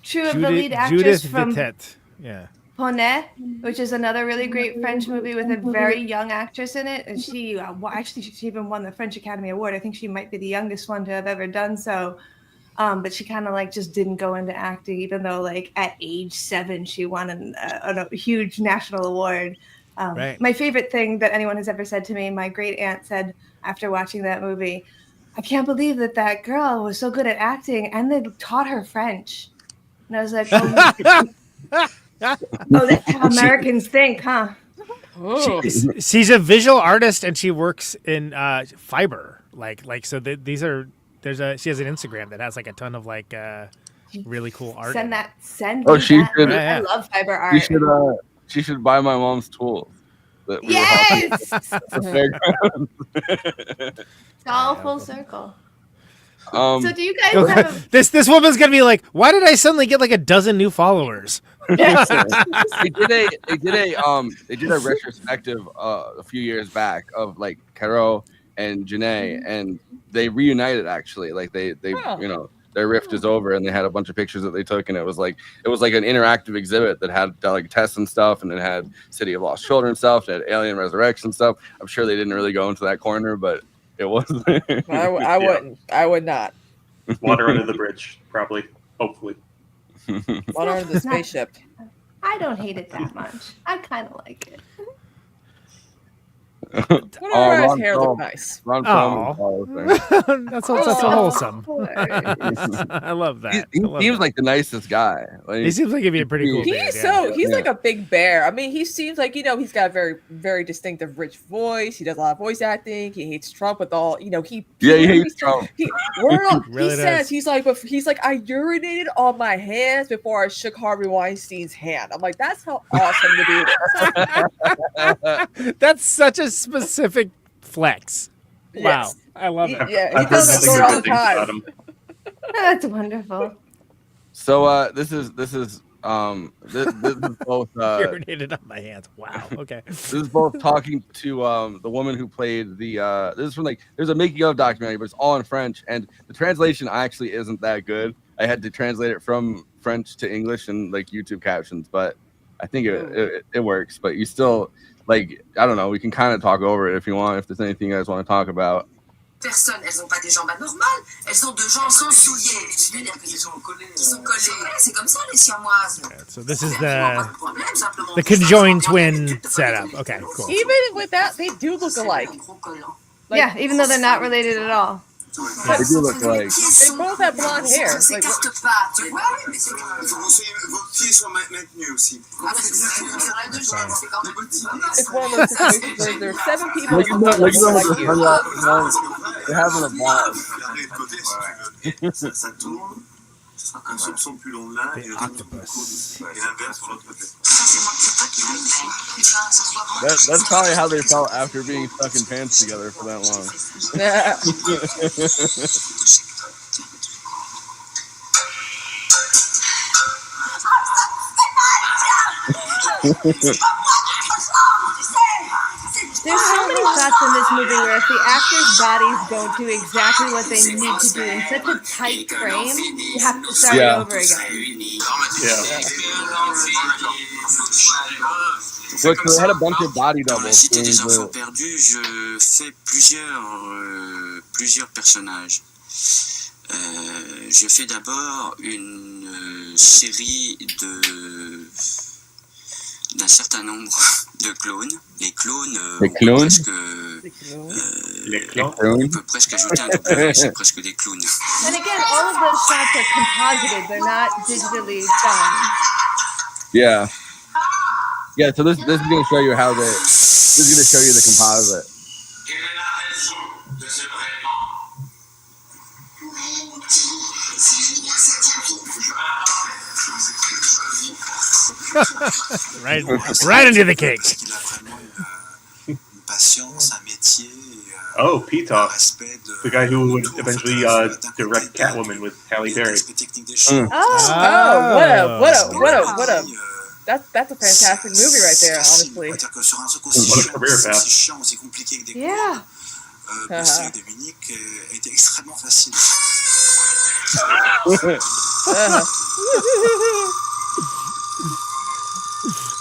True of the lead actress Judith from Vittet. Yeah. Poney, which is another really great French movie with a very young actress in it, and she she even won the French Academy Award. I think she might be the youngest one to have ever done so. But she kind of like just didn't go into acting, even though like at age 7 she won a huge national award. Right. My favorite thing that anyone has ever said to me, my great aunt said after watching that movie, I can't believe that girl was so good at acting and they taught her French. And I was like, oh, that's how Americans think, huh? She's a visual artist and she works in fiber. So these are. She has an Instagram that has like a ton of like really cool art. Send that. Should. I love fiber art. She should buy my mom's tools. Yes. It's all full circle. So do you guys have this woman's gonna be like, why did I suddenly get like a dozen new followers? They did a retrospective a few years back of like Caro and Jeunet, and they reunited actually. Like they their rift is over, and they had a bunch of pictures that they took, and it was like an interactive exhibit that had Delicatessen stuff, and it had City of Lost Children stuff, it had Alien Resurrection stuff. I'm sure they didn't really go into that corner, but it was. I wouldn't. I would not. Water under the bridge, probably. Hopefully. Water under the spaceship. I don't hate it that much. I kind of like it. Ron's hair look nice. Ron Perlman. That's so wholesome. I love that. He seems like the nicest guy. Like, he seems like he'd be a pretty cool. He's like a big bear. I mean, he seems like he's got a very, very distinctive, rich voice. He does a lot of voice acting. He hates Trump with all he hates Trump. He says he's like I urinated on my hands before I shook Harvey Weinstein's hand. I'm like, that's how awesome to do this. That's such a specific flex. Wow, yes. I love it. Yeah, he does that all the time. That's wonderful. So this is This is both. Urinated on my hands. Wow. Okay. This is both talking to the woman who played the. This is from like there's a making of documentary, but it's all in French, and the translation actually isn't that good. I had to translate it from French to English and like YouTube captions, but I think it works. But you still like I don't know. We can kind of talk over it if you want. If there's anything you guys want to talk about. Personnes, elles n'ont pas des jambes anormales, elles sont de jambes sans souliers. C'est-à-dire qu'ils sont collés. C'est comme ça les siamoises. Okay, so this is the conjoined twin setup. Okay, cool. Even with that, they do look alike. Like, yeah, even though they're not related at all. They do look like. They both have blonde hair. Like, it's one of those situations where there's 7 people. They're having a ball. The octopus. That's probably how they felt after being stuck in pants together for that long. There's so many shots in this movie where if the actors' bodies don't do exactly what they need to do in such a tight frame, you have to start it over again. Look, they had a bunch of body Dans la doubles. Cité des enfants perdus, je fais plusieurs personnages. Je fais d'abord une série d'un certain nombre de clones. Les clones, on peut presque ajouter un W, c'est presque des clowns. And again, all of those shots are composited. They're not digitally done. Yeah. Yeah, so this is going to show you how this is going to show you the composite. right into the cake. Oh, Peter, the guy who would eventually direct Catwoman with Halle Berry. What a that's a fantastic movie right there, honestly. What a career path. Yeah.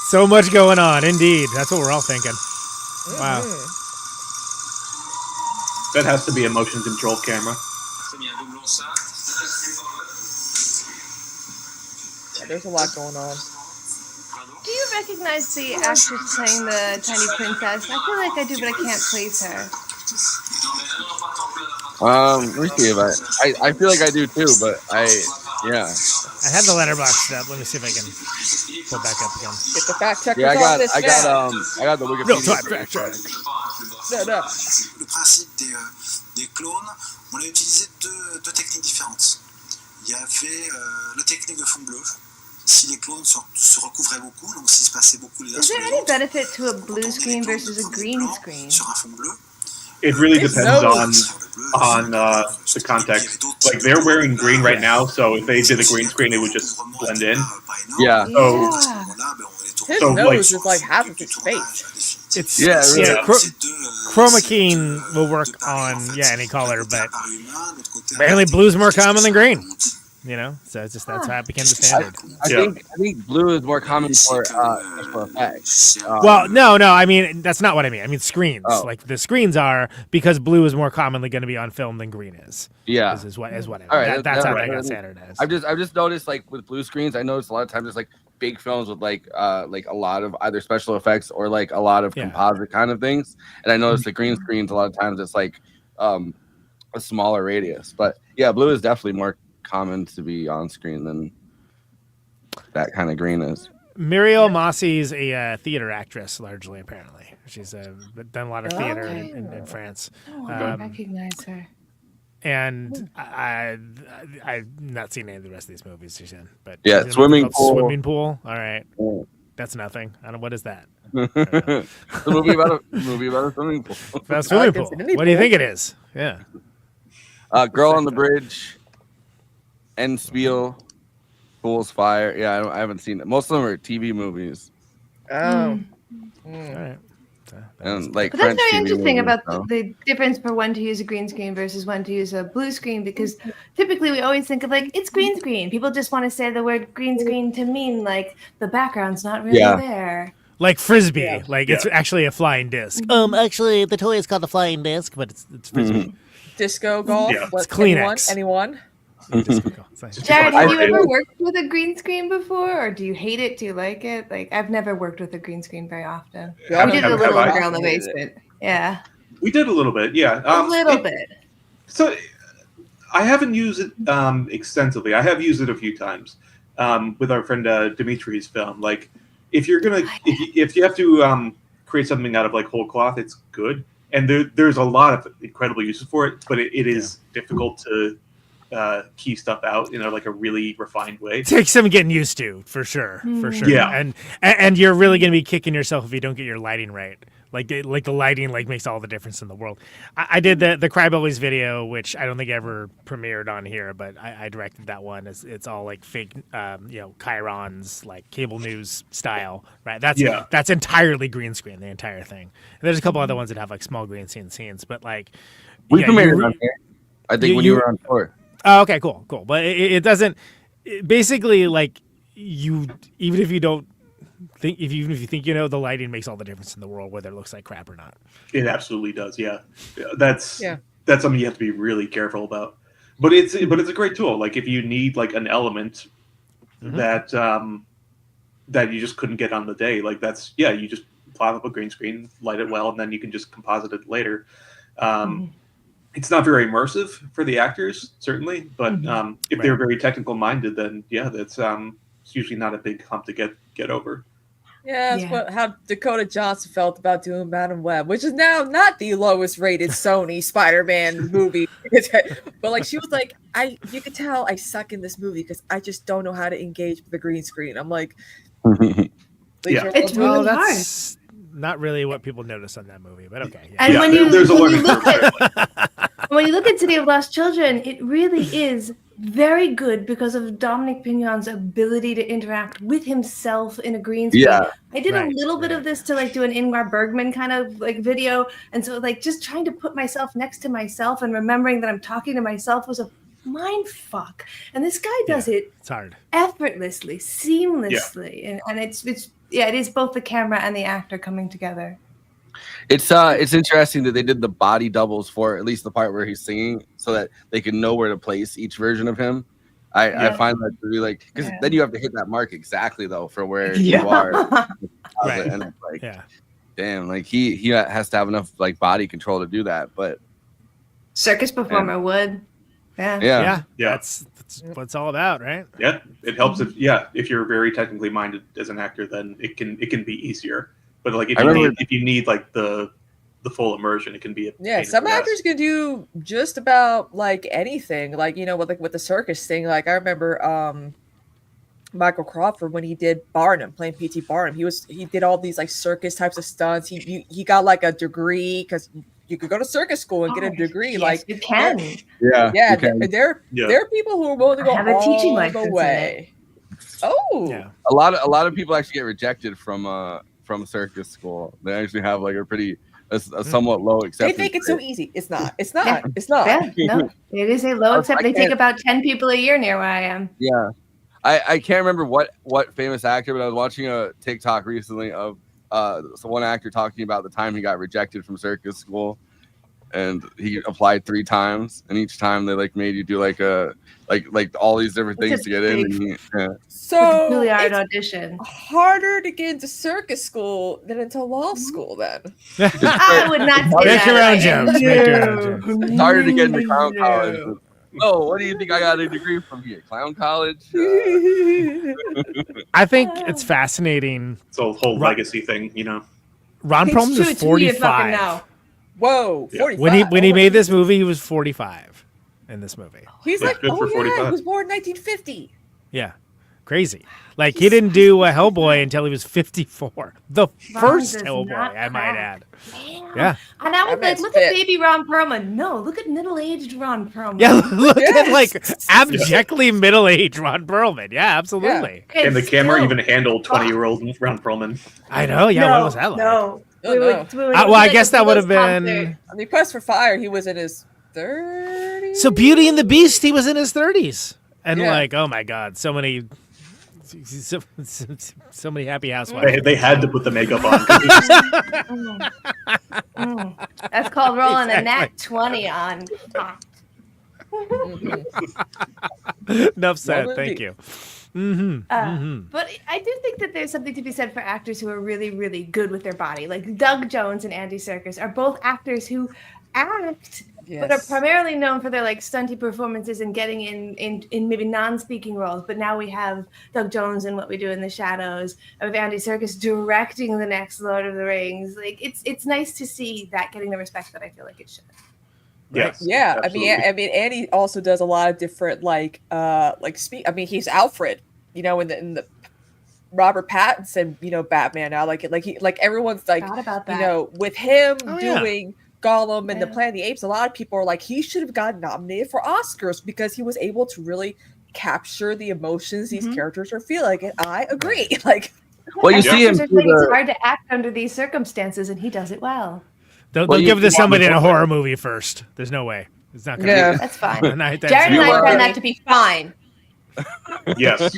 So much going on, indeed. That's what we're all thinking. Wow. That has to be a motion control camera. Yeah, there's a lot going on. Do you recognize the actress playing the tiny princess? I feel like I do, but I can't place her. Let me see if I feel like I do too, but I had the Letterboxd up. Let me see if I can pull back up again. Get the fact checkers I got the Real Wikipedia. time fact check. Le principe des clones, on a utilisé deux techniques différentes. Il y avait la technique de fond bleu. Si les clones se recouvraient beaucoup, donc s'il se passait beaucoup les uns Is sur there les any autres, benefit to a blue screen versus a green screen? sur un fond bleu. It really depends on the context. Like they're wearing green right now, so if they did a green screen, it would just blend in. Yeah. His So, nose is like half of his face. It's really. Chroma keying will work on any color, but apparently blue's more common than green. You know, so it's just that's how it became the standard. I think blue is more common for effects. Well, no. I mean, that's not what I mean. I mean screens. Oh. Like the screens are because blue is more commonly going to be on film than green is. Yeah, is what I mean. All right, That's how right. they got standardized. I've just noticed like with blue screens, I noticed a lot of times there's like big films with like a lot of either special effects or like a lot of composite kind of things, and I noticed the green screens a lot of times it's like a smaller radius. But yeah, blue is definitely more common to be on screen than that kind of green is. Muriel Mossi's a theater actress, largely, apparently. She's done a lot of theater in France. I recognize her. And I've not seen any of the rest of these movies she's in. But yeah, Swimming Pool. Swimming Pool. All right. That's nothing. I don't know. What is that? It's a movie about a swimming pool. About a swimming pool. What do you think it is? Yeah. Girl on the Bridge. Endspiel. Fool's Fire. Yeah, I haven't seen it. Most of them are TV movies. Oh. All right. And like But that's French very TV interesting movies, about the difference for when to use a green screen versus when to use a blue screen, because typically we always think of like, it's green screen. People just want to say the word green screen to mean like the background's not really there. Like Frisbee, like it's actually a flying disc. Actually, the toy is called the flying disc, but it's Frisbee. Disco golf. Yeah. What, It's Kleenex. Anyone? Jared, have you ever worked with a green screen before, or do you hate it? Do you like it? Like, I've never worked with a green screen very often. We did a little in Girl in the Basement. Yeah. We did a little bit, yeah. A little bit. So I haven't used it extensively. I have used it a few times with our friend Dimitri's film. Like, if you're gonna, if you have to create something out of like whole cloth, it's good. And there's a lot of incredible uses for it, but it is difficult to key stuff out in like a really refined way. It takes some getting used to, for sure. Yeah. And you're really going to be kicking yourself if you don't get your lighting right. Like the lighting makes all the difference in the world. I did the Crybabies video, which I don't think ever premiered on here, but I directed that one. It's all like fake, chyrons, like cable news style, right? That's entirely green screen, the entire thing. And there's a couple other ones that have like small green screen scenes, but like we premiered it on here. I think when you were on tour. Oh, okay, cool. But it doesn't. Basically, like even if you don't think, even if you think the lighting makes all the difference in the world, whether it looks like crap or not. It absolutely does. Yeah, that's something you have to be really careful about. But it's a great tool. Like if you need like an element that that you just couldn't get on the day, like you just plop up a green screen, light it well, and then you can just composite it later. It's not very immersive for the actors, certainly, but if they're very technical minded, then that's it's usually not a big hump to get over. Yeah, that's how Dakota Johnson felt about doing Madam Web, which is now not the lowest rated Sony Spider-Man movie. But like she was like, you could tell I suck in this movie because I just don't know how to engage with the green screen. I'm like, it's really hard. Not really what people notice on that movie, but okay. Yeah. And when you when you look at City of Lost Children, it really is very good because of Dominique Pinon's ability to interact with himself in a green screen. Yeah. I did a little bit of this to like do an Ingmar Bergman kind of like video, and so like just trying to put myself next to myself and remembering that I'm talking to myself was a mind fuck. And this guy does it. It's hard, effortlessly, seamlessly, and it is both the camera and the actor coming together. It's interesting that they did the body doubles for at least the part where he's singing, so that they can know where to place each version of him. I find that to be like, because then you have to hit that mark exactly though for where you are. Right. And it's like, damn, like he has to have enough like body control to do that. But circus performer would. That's what it's all about, right? Yeah, it helps if you're very technically minded as an actor, then it can be easier. But like if you need like the full immersion, it can be some actors can do just about like anything. Like with the circus thing. Like I remember Michael Crawford when he did Barnum, playing P.T. Barnum. He did all these like circus types of stunts. He got like a degree because you could go to circus school and get a degree. Yes, like you can. There are people who are willing to go all the way. A lot of people actually get rejected from circus school. They actually have like a somewhat low acceptance. They think it's so easy. It's not. It's not. Yeah. It's not. Yeah, no, it is a low acceptance. They take about 10 people a year near where I am. Yeah. I can't remember what famous actor, but I was watching a TikTok recently of one actor talking about the time he got rejected from circus school, and he applied 3 times, and each time they like made you do like all these different things to get in. So Juilliard audition. Harder to get into circus school than into law school. Then I would not say Make your own jokes. It's harder to get into clown college. Oh, what do you think I got a degree from here? Clown college? I think it's fascinating. It's a whole legacy thing, Ron Perlman is 45. Whoa, 45. When he made this movie, he was 45 in this movie. He's like, good for 45. He was born in 1950. Yeah. Crazy. Like, he didn't do Hellboy until he was 54. The first does Hellboy, not I might crack. add. Yeah. And I was That like, man's look fit. at baby Ron Perlman. No, look at middle-aged Ron Perlman. Yeah, look at, like, Yes. abjectly middle-aged Ron Perlman. Yeah, absolutely. And the camera still- even handled 20-year-old Ron Perlman. I know, yeah, what was that like? No. Oh, We no. would- we would- Well, I like guess a that would have Beatles been... concert. On the Quest for Fire, he was in his 30s. So Beauty and the Beast, he was in his 30s. And Yeah. like, oh my God, so many happy housewives. They had to put the makeup on. That's called rolling a Exactly. nat 20 on. Enough said, Well, thank you. But I do think that there's something to be said for actors who are really, really good with their body. Like Doug Jones and Andy Serkis are both actors who act, but are Yes. primarily known for their like stunty performances and getting in maybe non-speaking roles. But now we have Doug Jones in What We Do in the Shadows, with Andy Serkis directing the next Lord of the Rings. Like it's nice to see that getting the respect that I feel like it should. Yes. Yeah, absolutely. I mean, Andy also does a lot of different speak. I mean, he's Alfred, in the Robert Pattinson, Batman now. Like everyone's like, Forgot about that. with him Oh, yeah. doing Gollum and the Yeah. Planet of the Apes, a lot of people are like, he should have gotten nominated for Oscars because he was able to really capture the emotions these characters are feeling. And I agree. Like, Well, you see him Actors are through saying it's the. hard to act under these circumstances, and he does it well. They'll Well, give it to you- somebody in a horror movie first. There's no way. It's not going to Yeah. be. That's fine. Jared Jared and I You found are- that to be fine. Yes.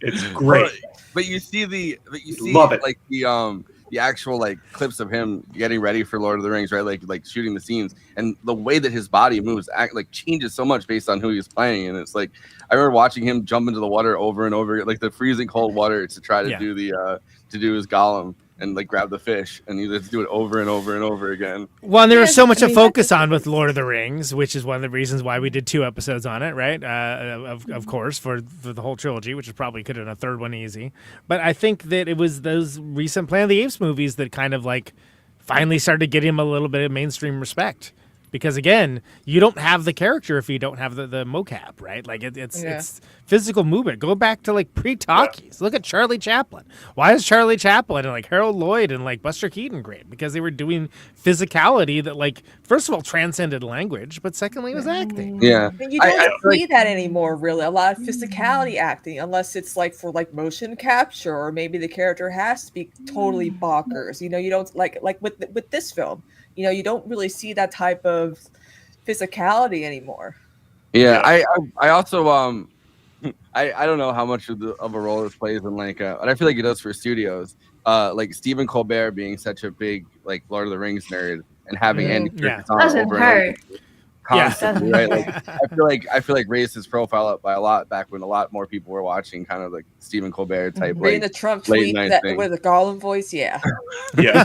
It's great. But you see Love it. like the actual like clips of him getting ready for Lord of the Rings, right? Like shooting the scenes, and the way that his body moves changes so much based on who he's playing. And it's like I remember watching him jump into the water over and over, like the freezing cold water, to try to Yeah. do to do his Gollum and like grab the fish, and you just do it over and over and over again. Well, and there was Yeah, so much I to mean, focus that's- on with Lord of the Rings, which is one of the reasons why we did 2 episodes on it, right? Of course, for the whole trilogy, which is probably could have been a third one easy. But I think that it was those recent Planet of the Apes movies that kind of like finally started to get him a little bit of mainstream respect. Because again, you don't have the character if you don't have the mocap, right? Like it's physical movement. Go back to like pre-talkies. Look at Charlie Chaplin. Why is Charlie Chaplin and like Harold Lloyd and like Buster Keaton great? Because they were doing physicality that like first of all transcended language, but secondly was acting. Yeah, And you I don't feel see like- that anymore, really. A lot of physicality acting, unless it's like for like motion capture, or maybe the character has to be totally bonkers. You don't like with this film. You don't really see that type of physicality anymore. Yeah, I also I don't know how much of a role this plays in like but I feel like it does for studios. Like Stephen Colbert being such a big like Lord of the Rings nerd and having Andy Yeah. Serkis on Doesn't over and hurt. over constantly, Doesn't right? Like I feel like raised his profile up by a lot back when a lot more people were watching kind of like Stephen Colbert type Reading like the Trump late tweet night that thing. with a Gollum voice, yeah. Yeah.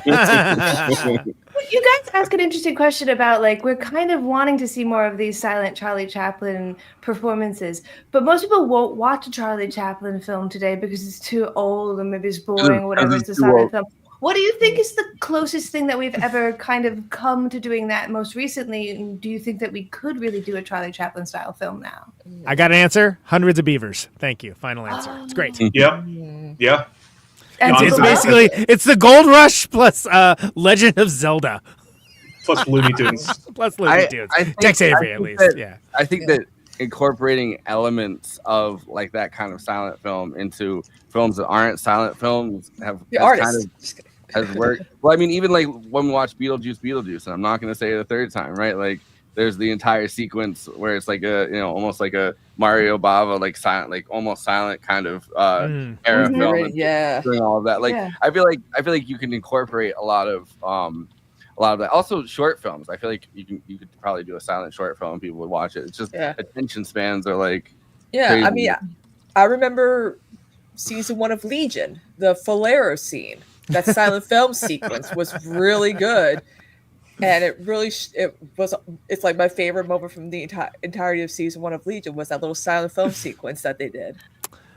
You guys ask an interesting question about like we're kind of wanting to see more of these silent Charlie Chaplin performances, but most people won't watch a Charlie Chaplin film today because it's too old or maybe it's boring or whatever. Because It's a it's too silent old. film. What do you think is the closest thing that we've ever kind of come to doing that most recently? And do you think that we could really do a Charlie Chaplin style film now? I got an answer. Hundreds of Beavers. Thank you. Final answer. It's great. Yep. Yeah. And It's It's people- basically it's the Gold Rush plus Legend of Zelda Plus Looney Tunes. plus Looney Tunes. I think- Tex I Avery think at least. that- Yeah. I think that incorporating elements of like that kind of silent film into films that aren't silent films The has artist. kind of has worked. Well, I mean, even like when we watch Beetlejuice, and I'm not going to say it a third time, right? Like, there's the entire sequence where it's like almost like a Mario Bava, like silent, like almost silent kind of era Mhm. film, and Yeah. doing all of that. Like, Yeah. I feel like you can incorporate a lot of that. Also, short films. I feel like you could probably do a silent short film and people would watch it. It's just Yeah. attention spans are like Yeah, crazy. I mean, I remember season 1 of Legion, the Falero scene. That silent film sequence was really good, and it's like my favorite moment from the entirety of season 1 of Legion was that little silent film sequence that they did.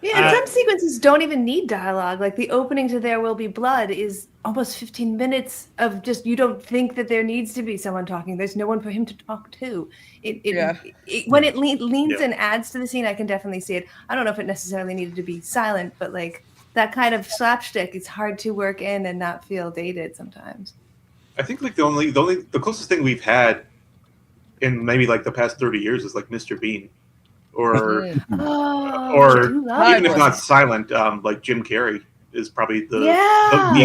Yeah, some sequences don't even need dialogue. Like the opening to There Will Be Blood is almost 15 minutes of just, you don't think that there needs to be someone talking. There's no one for him to talk to. When it leans and adds to the scene, I can definitely see it. I don't know if it necessarily needed to be silent, but like that kind of slapstick, it's hard to work in and not feel dated sometimes. I think like the closest thing we've had in maybe like the past 30 years is like Mr. Bean. Or even if not silent, like Jim Carrey is probably the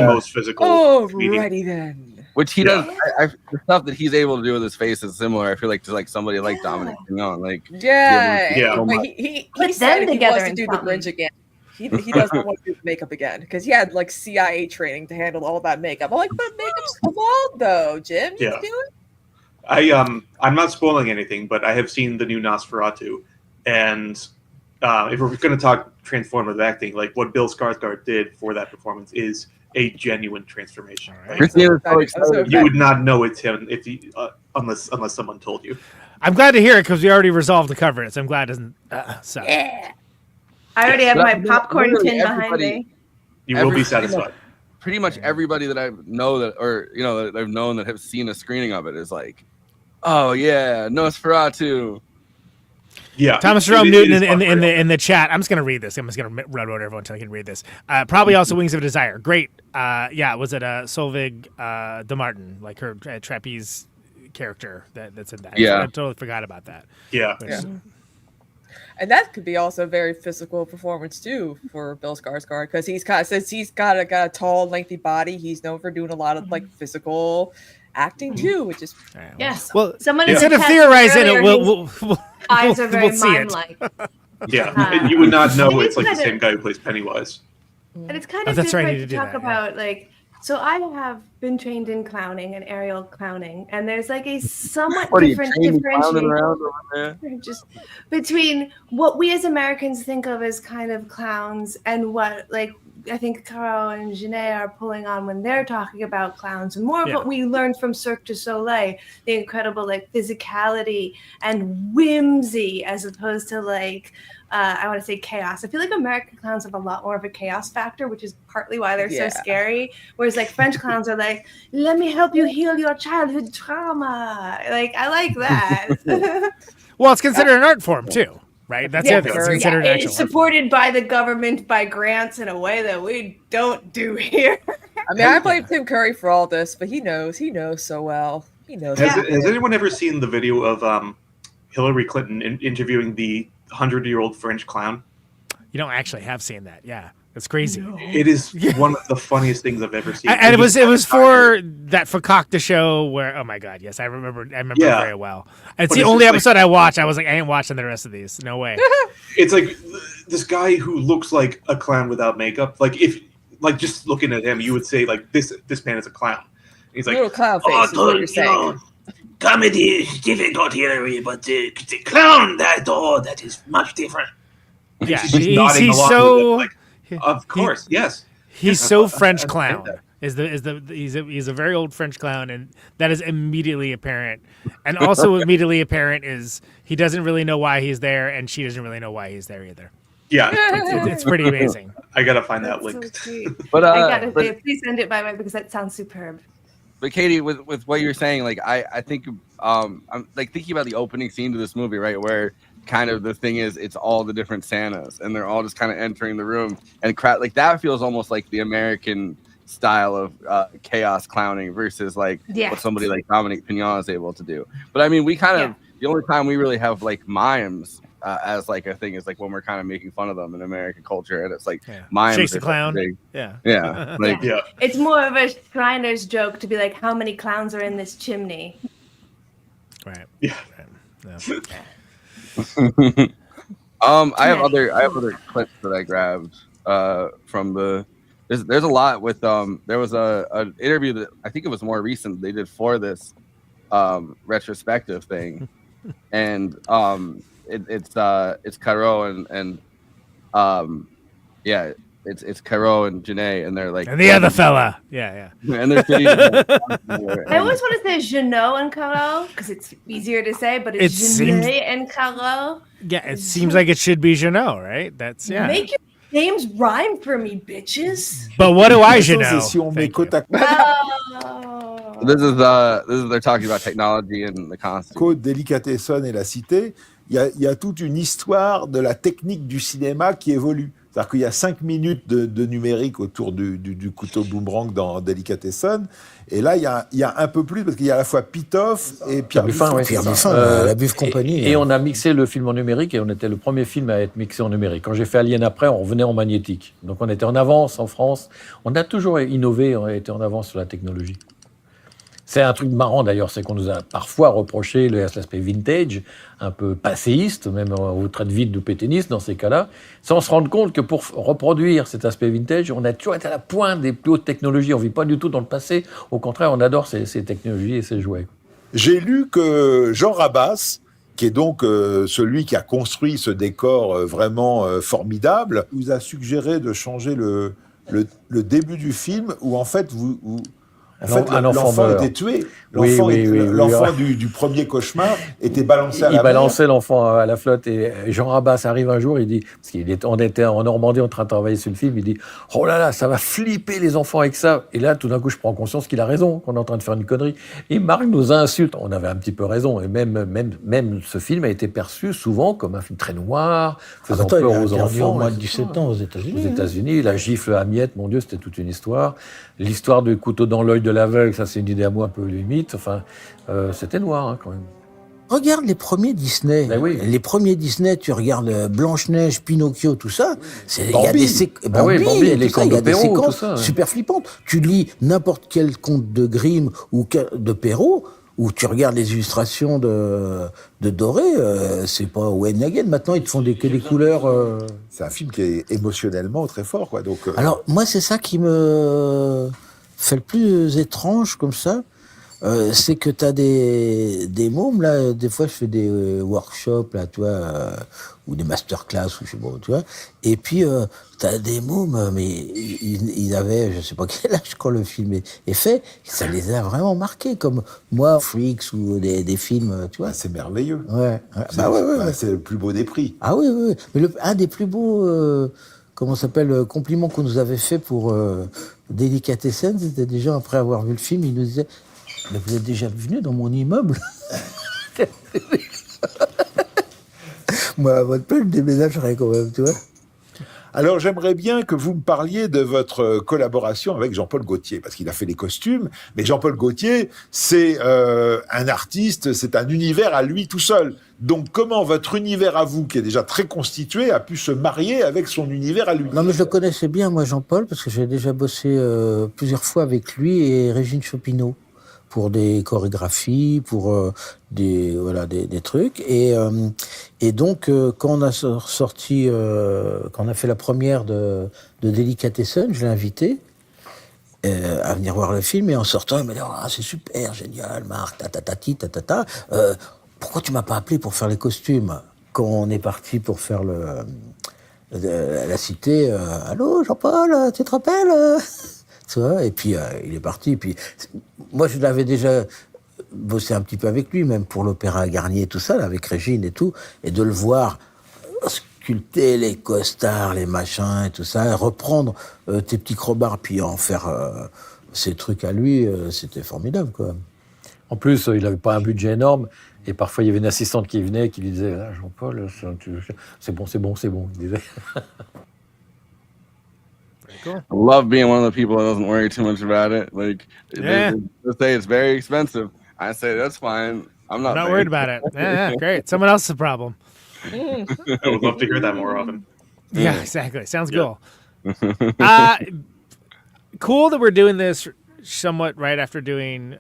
most physical. Alrighty then. Which he does. The stuff that he's able to do with his face is similar. I feel like to like somebody like Dominique Pinon. Like he said he wants to do the bridge again. He doesn't want to do the makeup again because he had like CIA training to handle all that makeup. I'm like, but makeup's evolved though, Jim. You can do it. I'm not spoiling anything, but I have seen the new Nosferatu. And if we're going to talk transformative acting, like what Bill Skarsgård did for that performance is a genuine transformation. Right? You would not know it's him if unless someone told you. I'm glad to hear it because we already resolved to cover it, so I'm glad it doesn't suck. Yeah, I already have my popcorn tin behind me. You will be satisfied. Pretty much everybody that I know that I've known that have seen a screening of it is like, oh yeah, Nosferatu. Yeah, Thomas Jerome Newton in the chat. I'm just gonna read this. I'm just gonna run over everyone until I can read this. Probably also Wings of Desire. Great. Was it Solveig de Martin, like her trapeze character that's in that? Yeah, I totally forgot about that. Yeah. And that could be also a very physical performance too for Bill Skarsgård because since he's got a tall, lengthy body, he's known for doing a lot of like physical acting too, which is yes. Well, someone instead of theorizing it, we'll eyes are very mime-like. And you would not know it's like the same guy who plays Pennywise. And it's kind of different to talk about like. So I have been trained in clowning and aerial clowning, and there's like a somewhat different differentiation just between what we as Americans think of as kind of clowns and what like I think Caro-Jeunet are pulling on when they're talking about clowns, and more of what we learned from Cirque du Soleil, the incredible like physicality and whimsy, as opposed to like I want to say chaos. I feel like American clowns have a lot more of a chaos factor, which is partly why they're so scary. Whereas like French clowns are like, let me help you heal your childhood trauma. Like I like that. Well, it's considered an art form too. Right, that's it. It's considered an it's supported by the government by grants in a way that we don't do here. I mean, I blame Tim Curry for all this, but he knows so well. He knows. Has anyone ever seen the video of Hillary Clinton interviewing the 100-year-old French clown? You don't actually have seen that, yeah. It's crazy. No. It is one of the funniest things I've ever seen. And it was for that Fakakta show where, oh my God, yes, I remember very well. It's the only episode I watched. I was like, I ain't watching the rest of these. No way. It's like this guy who looks like a clown without makeup. Like if, like just looking at him, you would say like this man is a clown. He's like little clown face. Is what you're saying. Comedy is difficult, Hillary, but the clown that is much different. Yeah, he's so. Like, of course, yes. He's so French clown. He's a very old French clown, and that is immediately apparent. And also immediately apparent is he doesn't really know why he's there, and she doesn't really know why he's there either. Yeah, it's pretty amazing. I gotta find that link. So but I gotta say, please send it by way because that sounds superb. But Katie, with what you're saying, like I think I'm like thinking about the opening scene to this movie, right, where kind of the thing is it's all the different Santas and they're all just kind of entering the room and like that feels almost like the American style of chaos clowning versus like what somebody like Dominique Pinon is able to do. But I mean, we kind of the only time we really have like mimes as like a thing is like when we're kind of making fun of them in American culture, and it's like mimes. Chase the clown. Like it's more of a Shriner's joke to be like, how many clowns are in this chimney? Right. Yeah. I have other clips that I grabbed from the. There's a lot with there was an interview that I think it was more recent they did for this retrospective thing, and it's Caro and it's Caro and Jeunet, and they're like and the other fella, yeah. And they're I always want to say Jeannot and Caro because it's easier to say, but it's Jeunet and Caro. Yeah, it seems like it should be Jeannot, right? That's Make your Names rhyme for me, bitches. But what do I should C'est know? si on met côte à Oh. This is they're talking about technology and the costume. côte, Delicatessen et la cité, il y a toute une histoire de la technique du cinéma qui évolue. C'est-à-dire qu'il y a 5 minutes de numérique autour du couteau boomerang dans Delicatessen, et là il y a un peu plus parce qu'il y a à la fois Pitoff et Pierre Buffin. Pierre Buffin, la Buff Compagnie. Et on a mixé le film en numérique et on était le premier film à être mixé en numérique. Quand j'ai fait Alien après, on revenait en magnétique. Donc on était en avance en France. On a toujours innové, on a été en avance sur la technologie. C'est un truc marrant d'ailleurs, c'est qu'on nous a parfois reproché l'aspect vintage, un peu passéiste, même au trait de vide ou péténiste dans ces cas-là, sans se rendre compte que pour reproduire cet aspect vintage, on a toujours été à la pointe des plus hautes technologies. On ne vit pas du tout dans le passé. Au contraire, on adore ces technologies et ces jouets. J'ai lu que Jean Rabas, qui est donc celui qui a construit ce décor vraiment formidable, vous a suggéré de changer le début du film où en fait l'enfant était tué. L'enfant du premier cauchemar était balancé à la mer. Il balançait l'enfant à la flotte et Jean Rabas arrive un jour, il dit, parce on était en Normandie en train de travailler sur le film, il dit « Oh là là, ça va flipper les enfants avec ça !» Et là, tout d'un coup, je prends conscience qu'il a raison, qu'on est en train de faire une connerie. Et Marc nous insulte. On avait un petit peu raison. Et même ce film a été perçu souvent comme un film très noir, faisant peur aux enfants. Au moins de 17 ans aux États-Unis. Aux États-Unis, la gifle à miettes, mon Dieu, c'était toute une histoire. L'histoire du couteau dans l'œil de l'aveugle, ça c'est une idée à moi un peu limite. Enfin, c'était noir hein, quand même. Regarde les premiers Disney. Ben oui. Les premiers Disney, tu regardes Blanche-Neige, Pinocchio, tout ça. Il y a des Bambi, les contes de Perrault, séquences tout ça, ouais. super flippantes. Tu lis n'importe quel conte de Grimm ou de Perrault, où tu regardes les illustrations de Doré, c'est pas Wayne Again. Maintenant, ils te font que des couleurs. C'est un film qui est émotionnellement très fort, quoi. Donc, Alors, moi, c'est ça qui me fait le plus étrange, comme ça. C'est que t'as des mômes, là, des fois je fais des workshops, là, tu vois, ou des masterclass, ou je sais pas, tu vois, et puis t'as des mômes, mais ils avaient, je sais pas quel âge quand le film est fait, ça les a vraiment marqués, comme moi, Freaks, ou des films, tu vois. Ah, c'est merveilleux. Ouais. C'est le plus beau des prix. Ah oui. Mais un des plus beaux, comment ça s'appelle, compliments qu'on nous avait fait pour Delicatessen, c'était déjà après avoir vu le film, ils nous disaient: mais vous êtes déjà venu dans mon immeuble? Moi, à votre place, je déménagerais quand même, tu vois. Alors, j'aimerais bien que vous me parliez de votre collaboration avec Jean-Paul Gaultier, parce qu'il a fait les costumes, mais Jean-Paul Gaultier, c'est un artiste, c'est un univers à lui tout seul. Donc, comment votre univers à vous, qui est déjà très constitué, a pu se marier avec son univers à lui? Non, mais je le connaissais bien, moi, Jean-Paul, parce que j'ai déjà bossé plusieurs fois avec lui et Régine Chopineau, pour des chorégraphies, pour des trucs. Et donc, quand on a sorti, quand on a fait la première de Delicatessen, je l'ai invité à venir voir le film. Et en sortant, il m'a dit: ah, c'est super, génial, Marc, ta. Pourquoi tu m'as pas appelé pour faire les costumes? Quand on est parti pour faire la cité, allô, Jean-Paul, tu te rappelles? Tu vois, et puis il est parti. Et puis moi, je l'avais déjà bossé un petit peu avec lui, même pour l'Opéra Garnier, tout ça, là, avec Régine et tout, et de le voir sculpter les costards, les machins et tout ça, et reprendre tes petits crobards, puis en faire ces trucs à lui, c'était formidable, quoi. En plus, il n'avait pas un budget énorme, et parfois il y avait une assistante qui venait, qui lui disait: ah, Jean-Paul, c'est bon, il disait. Cool. I love being one of the people that doesn't worry too much about it. Like, they say it's very expensive. I say that's fine. I'm not worried about it. Yeah, great. Someone else's problem. I would love to hear that more often. Yeah, exactly. Sounds cool. Cool that we're doing this somewhat right after doing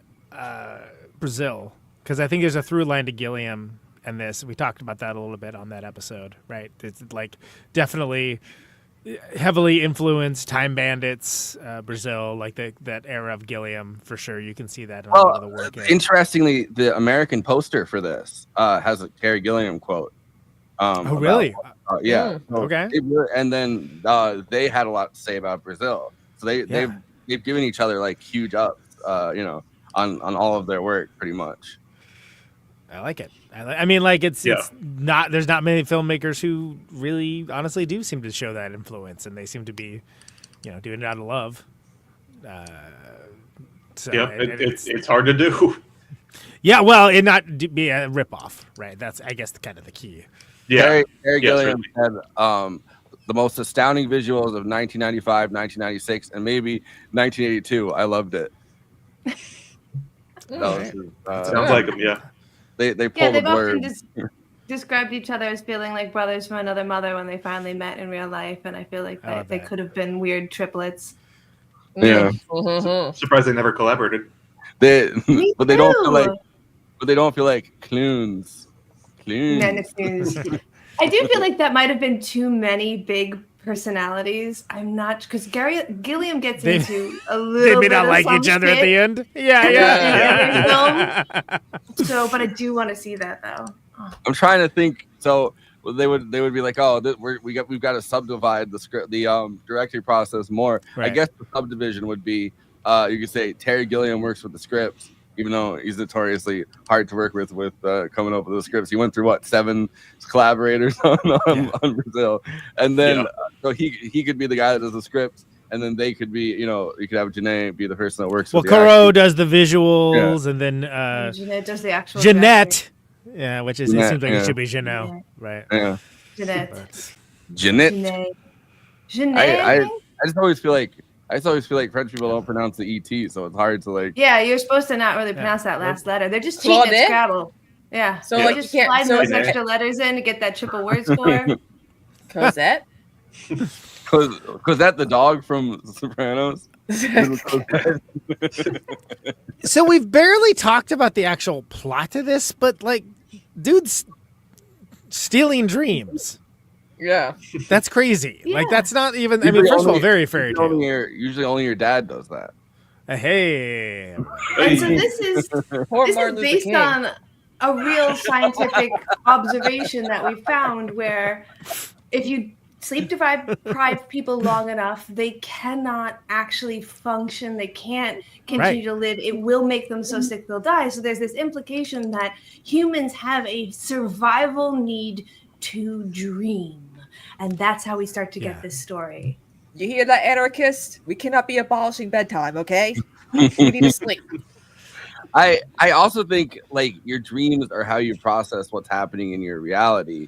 Brazil, because I think there's a through line to Gilliam and this. We talked about that a little bit on that episode, right? It's like definitely heavily influenced Time Bandits, Brazil, like that era of Gilliam, for sure. You can see that in a lot of the work. Interestingly, the American poster for this has a Terry Gilliam quote. Oh, really? Yeah. Okay. And then they had a lot to say about Brazil. So they've given each other like huge ups, on all of their work, pretty much. I like it. I mean, like it's not. There's not many filmmakers who really, honestly, do seem to show that influence, and they seem to be, doing it out of love. So it's hard to do. Yeah, well, it not be a ripoff, right? That's, I guess, kind of the key. Yeah, Terry Gilliam had the most astounding visuals of 1995, 1996, and maybe 1982. I loved it. Sounds like them, yeah. They pulled the blurb. Often described each other as feeling like brothers from another mother when they finally met in real life, and I feel like they could have been weird triplets. Yeah, surprised they never collaborated. But they don't feel like. But they don't feel like clones. I do feel like that might have been too many big personalities. I'm not, because Gilliam gets into a little. They may not like each other at the end. Yeah. So, but I do want to see that though. I'm trying to think. So they would be like, oh, we've got to subdivide the script, the directing process more. Right. I guess the subdivision would be, you could say Terry Gilliam works with the scripts. Even though he's notoriously hard to work with coming up with the scripts. He went through 7 collaborators on Brazil, and then so he could be the guy that does the scripts, and then they could be, you could have Jeunet be the person that works. Well, Caro does the visuals, and then Jeunet does the actual. Jeanette, which is it seems like it should be Jeanette, right? Yeah, Jeanette. I just always feel like. French people don't pronounce the ET, so it's hard to like. Yeah, you're supposed to not really pronounce that last letter. They're just cheating at Scrabble. Yeah. So like just slide those extra letters in to get that triple word score. Cosette? Cosette the dog from Sopranos. So we've barely talked about the actual plot of this, but like, dude's stealing dreams. Yeah, that's crazy. Yeah. Like that's not even. I mean, first of all, very fairy tale. Usually, only your dad does that. Hey. And so this is based on a real scientific observation that we found, where if you sleep deprive people long enough, they cannot actually function. They can't continue to live. It will make them so sick they'll die. So there's this implication that humans have a survival need to dream. And that's how we start to get this story. You hear that, anarchist? We cannot be abolishing bedtime, okay? We need to sleep. I also think like your dreams are how you process what's happening in your reality,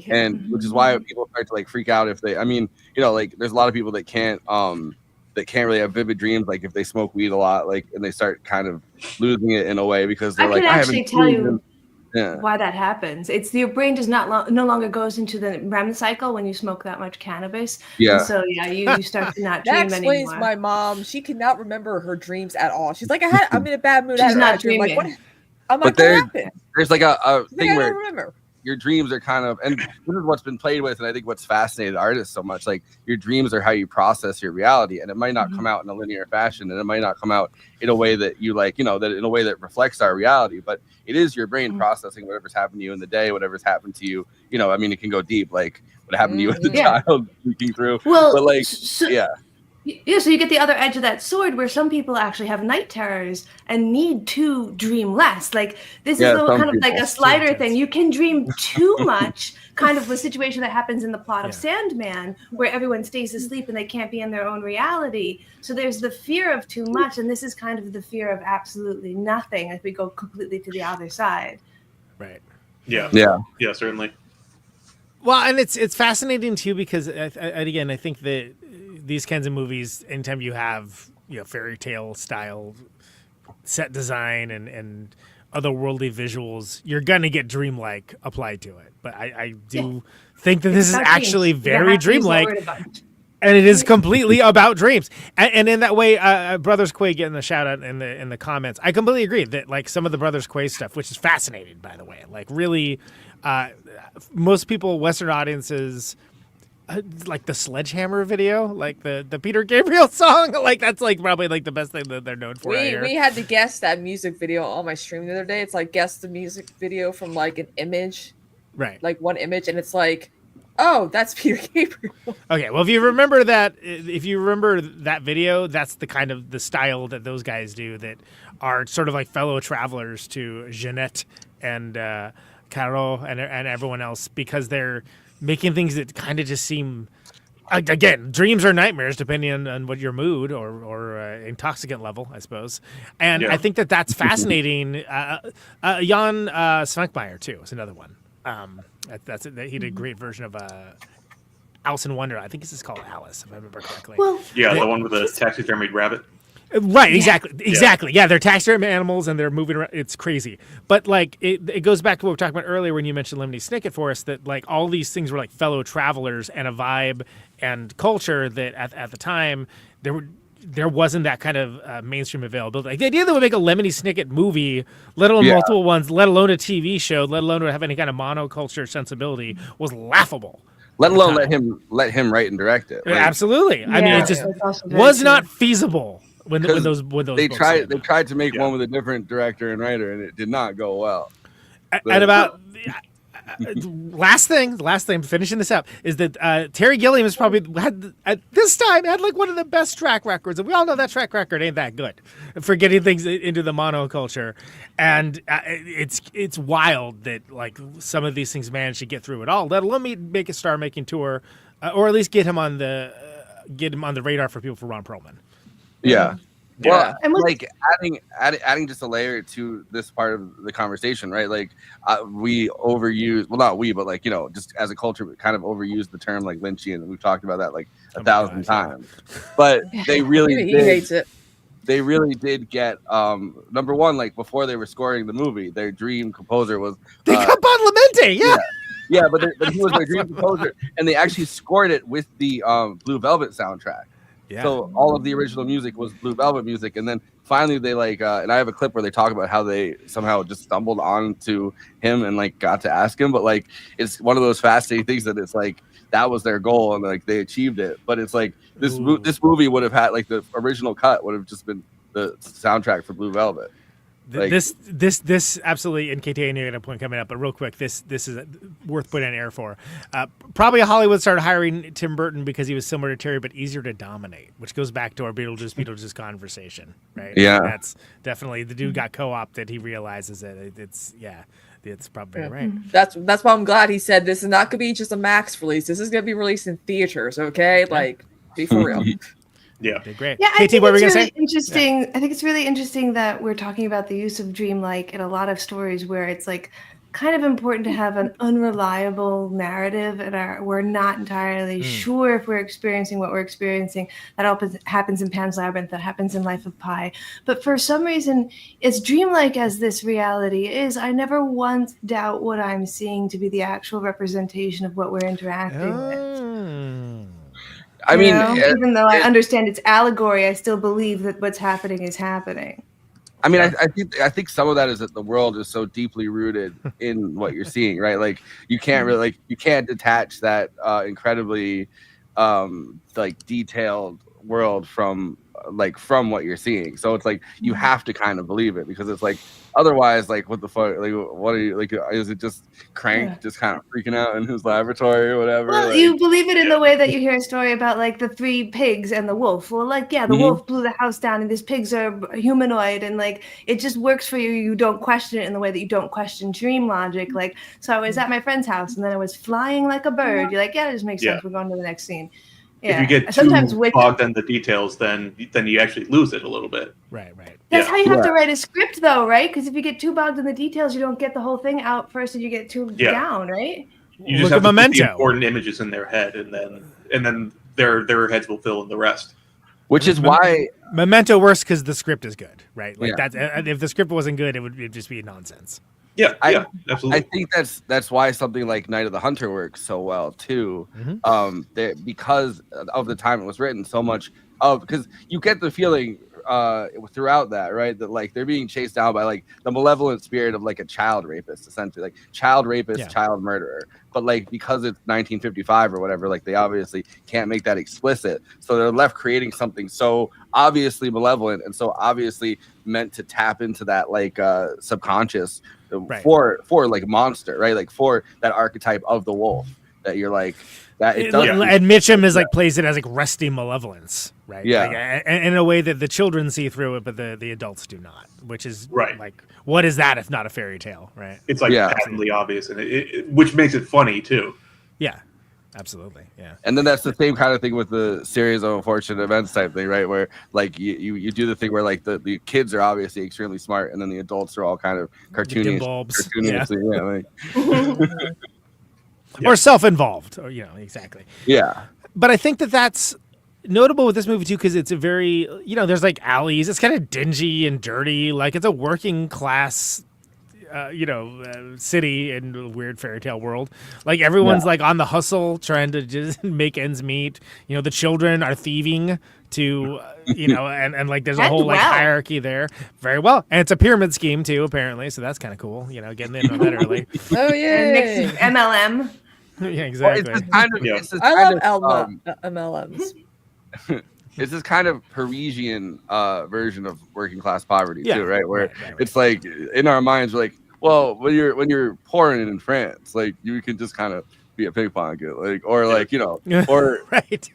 and which is why people start to like freak out if they. I mean, like there's a lot of people that can't really have vivid dreams, like if they smoke weed a lot, like, and they start kind of losing it in a way because they're I haven't tell you. Why that happens. It's your brain does not no longer goes into the REM cycle when you smoke that much cannabis. Yeah. And so you start to not dream anymore. That explains my mom. She cannot remember her dreams at all. She's like, I'm in a bad mood. She's not dreaming. Like, what? I'm like, what happened? There's like a thing where remember. Your dreams are kind of, and this is what's been played with, and I think what's fascinated artists so much, like your dreams are how you process your reality, and it might not come out in a linear fashion, and it might not come out in a way that you like, that in a way that reflects our reality, but it is your brain processing whatever's happened to you in the day, whatever's happened to you, I mean, it can go deep, like what happened to you as a child, looking through, but like, Yeah, so you get the other edge of that sword where some people actually have night terrors and need to dream less. Like this is kind of like a slider thing. You can dream too much, kind of the situation that happens in the plot of Sandman, where everyone stays asleep and they can't be in their own reality. So there's the fear of too much, and this is kind of the fear of absolutely nothing if we go completely to the other side. Right. Yeah, certainly. Well, and it's fascinating too because again, I think that these kinds of movies, anytime you have fairy tale style set design and otherworldly visuals, you're gonna get dreamlike applied to it. But I do think that this is actually very dreamlike, and it is completely about dreams. And in that way, Brothers Quay getting the shout out in the comments. I completely agree that like some of the Brothers Quay stuff, which is fascinating, by the way, like really, most people, Western audiences. Like the Sledgehammer video, like the Peter Gabriel song, like that's like probably like the best thing that they're known for. We had to guess that music video on my stream the other day. It's like guess the music video from like an image, right? Like one image, and it's like, oh, that's Peter Gabriel. Okay, well if you remember that video, that's the kind of the style that those guys do that are sort of like fellow travelers to Jeanette and Caro and everyone else, because they're making things that kind of just seem, again, dreams or nightmares, depending on what your mood or intoxicant level, I suppose. And I think that's fascinating. Jan Svankmajer, too, is another one. He did a great version of Alice in Wonderland. I think this is called Alice, if I remember correctly. Well, the one with the taxidermied rabbit. Right, exactly. Yeah, they're taxidermy animals and they're moving around. It's crazy. But like it goes back to what we were talking about earlier when you mentioned Lemony Snicket, Forrest, that like all these things were like fellow travelers and a vibe and culture that at the time there wasn't that kind of mainstream availability. Like the idea that we make a Lemony Snicket movie, let alone multiple ones, let alone a TV show, let alone have any kind of monoculture sensibility, was laughable. Let alone let him write and direct it. Like, absolutely. I mean, it just was not feasible. When those they tried to make one with a different director and writer, and it did not go well. And about last thing, finishing this up, is that Terry Gilliam has probably at this time had like one of the best track records, and we all know that track record ain't that good for getting things into the monoculture. And it's wild that like some of these things managed to get through it all. Let alone make a star-making tour, or at least get him on the radar for people for Ron Perlman. Yeah. Well, like adding just a layer to this part of the conversation, right? Like we overuse, well, not we, but like, just as a culture, we kind of overuse the term like Lynchian, and we've talked about that like 1,000 times. But they really he hates it. They really did get number one, like before they were scoring the movie, their dream composer was they got Badalamenti, yeah, but he was their dream composer, and they actually scored it with the Blue Velvet soundtrack. Yeah. So all of the original music was Blue Velvet music, and then finally they like, and I have a clip where they talk about how they somehow just stumbled onto him and like got to ask him. But like, it's one of those fascinating things that it's like that was their goal and like they achieved it. But it's like this movie would have had like the original cut would have just been the soundtrack for Blue Velvet. Like, this absolutely, and KT, I knew you had a point coming up, but real quick, this is worth putting on air for. Probably Hollywood started hiring Tim Burton because he was similar to Terry, but easier to dominate, which goes back to our Beetlejuice conversation, right? Yeah, and that's definitely the dude got co-opted. He realizes that it's probably right. That's why I'm glad he said this is not going to be just a Max release. This is going to be released in theaters. Okay, like be for real. Yeah, great. Yeah, I KT, think what were we it's gonna really say? interesting. Yeah. I think it's really interesting that we're talking about the use of dreamlike in a lot of stories where it's like kind of important to have an unreliable narrative, and we're not entirely sure if we're experiencing what we're experiencing. That happens in Pan's Labyrinth. That happens in Life of Pi. But for some reason, as dreamlike as this reality is, I never once doubt what I'm seeing to be the actual representation of what we're interacting with. I mean, even though I understand it's allegory, I still believe that what's happening is happening. I mean, I think some of that is that the world is so deeply rooted in what you're seeing, right? Like you can't really you can't detach that incredibly like detailed world from what you're seeing. So it's like you have to kind of believe it, because it's like otherwise, like what the fuck, like what are you, like is it just Crank just kind of freaking out in his laboratory or whatever? Well, you believe it in the way that you hear a story about like the 3 pigs and the wolf. Well, like the wolf blew the house down and these pigs are humanoid, and like it just works for you. You don't question it in the way that you don't question dream logic. Like, so I was at my friend's house and then I was flying like a bird. You're like, it just makes sense. We're going to the next scene. Yeah. If you get too bogged in the details, then you actually lose it a little bit. Right. That's how you have to write a script, though, right? Because if you get too bogged in the details, you don't get the whole thing out first, and you get too down, right? You just have to put the important images in their head, and then their heads will fill in the rest. Which is why Memento works, because the script is good, right? Like that's if the script wasn't good, it'd just be nonsense. Yeah, absolutely. I think that's why something like Night of the Hunter works so well too, because of the time it was written. So much because you get the feeling throughout that, right, that like they're being chased down by like the malevolent spirit of like a child rapist, essentially, like child rapist, child murderer. But like because it's 1955 or whatever, like they obviously can't make that explicit, so they're left creating something so obviously malevolent and so obviously meant to tap into that like subconscious. For like monster, right? Like for that archetype of the wolf that you're like, That it does. And Mitchum is like plays it as like rusty malevolence, right? Yeah, like, in a way that the children see through it, but the adults do not. Which is right. Like, what is that if not a fairy tale, right? It's like patently obvious, and it which makes it funny too. Yeah, absolutely. Yeah. And then that's the same kind of thing with the series of unfortunate events type thing, right? Where like you do the thing where like the kids are obviously extremely smart, and then the adults are all kind of cartoonish. Or self-involved, or exactly. Yeah. But I think that's notable with this movie too, because it's a very there's like alleys. It's kind of dingy and dirty, like it's a working class. City in a weird fairy tale world. Like everyone's like on the hustle, trying to just make ends meet. The children are thieving to, and like there's a whole like hierarchy there. Very well, and it's a pyramid scheme too, apparently. So that's kind of cool. Getting in on that early. Oh yeah, MLM. Yeah, exactly. I love MLMs. It's this kind of Parisian version of working class poverty too, right? Where it's like in our minds, we're like, well, when you're poor and in France, like you can just kind of be a pickpocket, like, or like or right,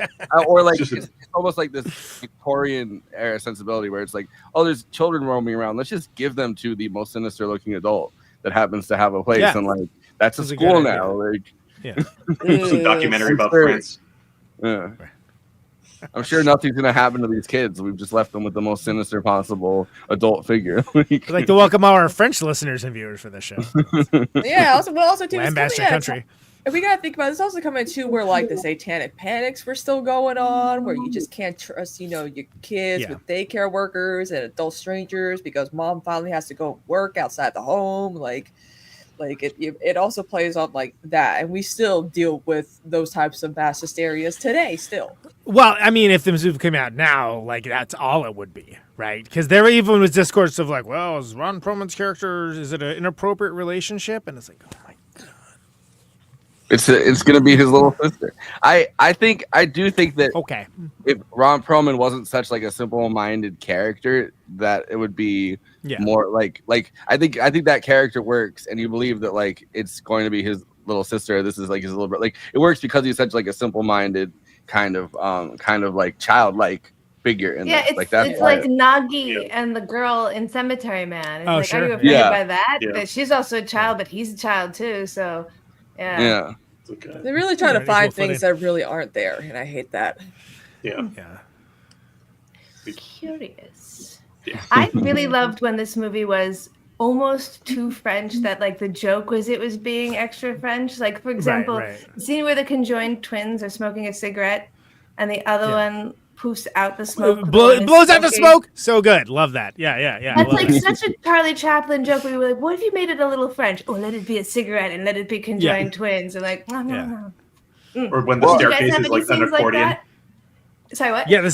or like it's almost like this Victorian era sensibility where it's like, oh, there's children roaming around. Let's just give them to the most sinister looking adult that happens to have a place, and like that's a school now. Like, it's a documentary about France. Yeah. I'm sure nothing's going to happen to these kids. We've just left them with the most sinister possible adult figure. I'd like to welcome our French listeners and viewers for this show. Yeah, also too, Lambasted country. And we got to think about this. Also coming too, where like the satanic panics were still going on, where you just can't trust, your kids with daycare workers and adult strangers because mom finally has to go work outside the home. Like it also plays on like that, and we still deal with those types of mass hysterias today still. Well, I mean, if the movie came out now, like that's all it would be, right? Because there even was discourse of like, well, is Ron Perlman's character, is it an inappropriate relationship? And it's like, oh my god, it's gonna be his little sister. I do think that if Ron Perlman wasn't such like a simple-minded character, that it would be more like I think that character works, and you believe that like it's going to be his little sister. This is like his little brother. Like it works because he's such like a simple-minded kind of like childlike figure in this. It's like Nagi and the girl in Cemetery Man. It's like, are you offended by that? But she's also a child, but he's a child too. So yeah. They really try to find things that really aren't there, and I hate that. Yeah. Curious. I really loved when this movie was almost too French, that like the joke was it was being extra French. Like, for example, the scene where the conjoined twins are smoking a cigarette and the other one poofs out the smoke. Blows out the smoke. So good. Love that. Yeah. That's like such a Charlie Chaplin joke where you were like, what if you made it a little French? Oh, let it be a cigarette and let it be conjoined twins. And like, no. Or when the staircase is like an accordion. Like sorry, what? Yeah, the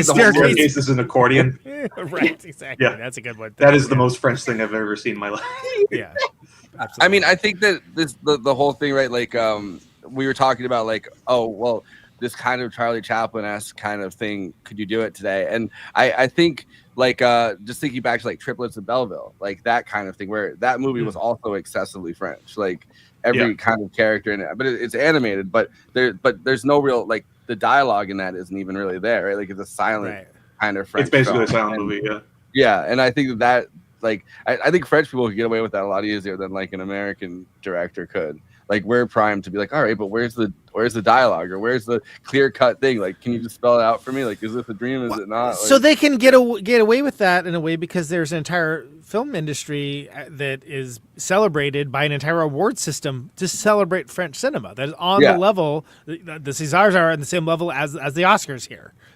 staircase is an accordion. Right, exactly. Yeah. That's a good one. That is the most French thing I've ever seen in my life. Yeah. Absolutely. I mean, I think that the whole thing, right? Like, we were talking about, like, oh, well, this kind of Charlie Chaplin-esque kind of thing. Could you do it today? And I think, like, just thinking back to like Triplets of Belleville, like that kind of thing, where that movie was also excessively French. Like every kind of character in it, but it's animated. But there's no real like the dialogue in that isn't even really there, right? Like it's a silent kind of French. It's basically film. a silent movie, yeah. Yeah, and I think that like I think French people could get away with that a lot easier than like an American director could. Like we're primed to be like, all right, but where's the dialogue, or where's the clear cut thing? Like, can you just spell it out for me? Like, is this a dream? Is it not? Like, so they can get away with that in a way because there's an entire film industry that is celebrated by an entire award system to celebrate French cinema. That is on the level. The Césars are on the same level as the Oscars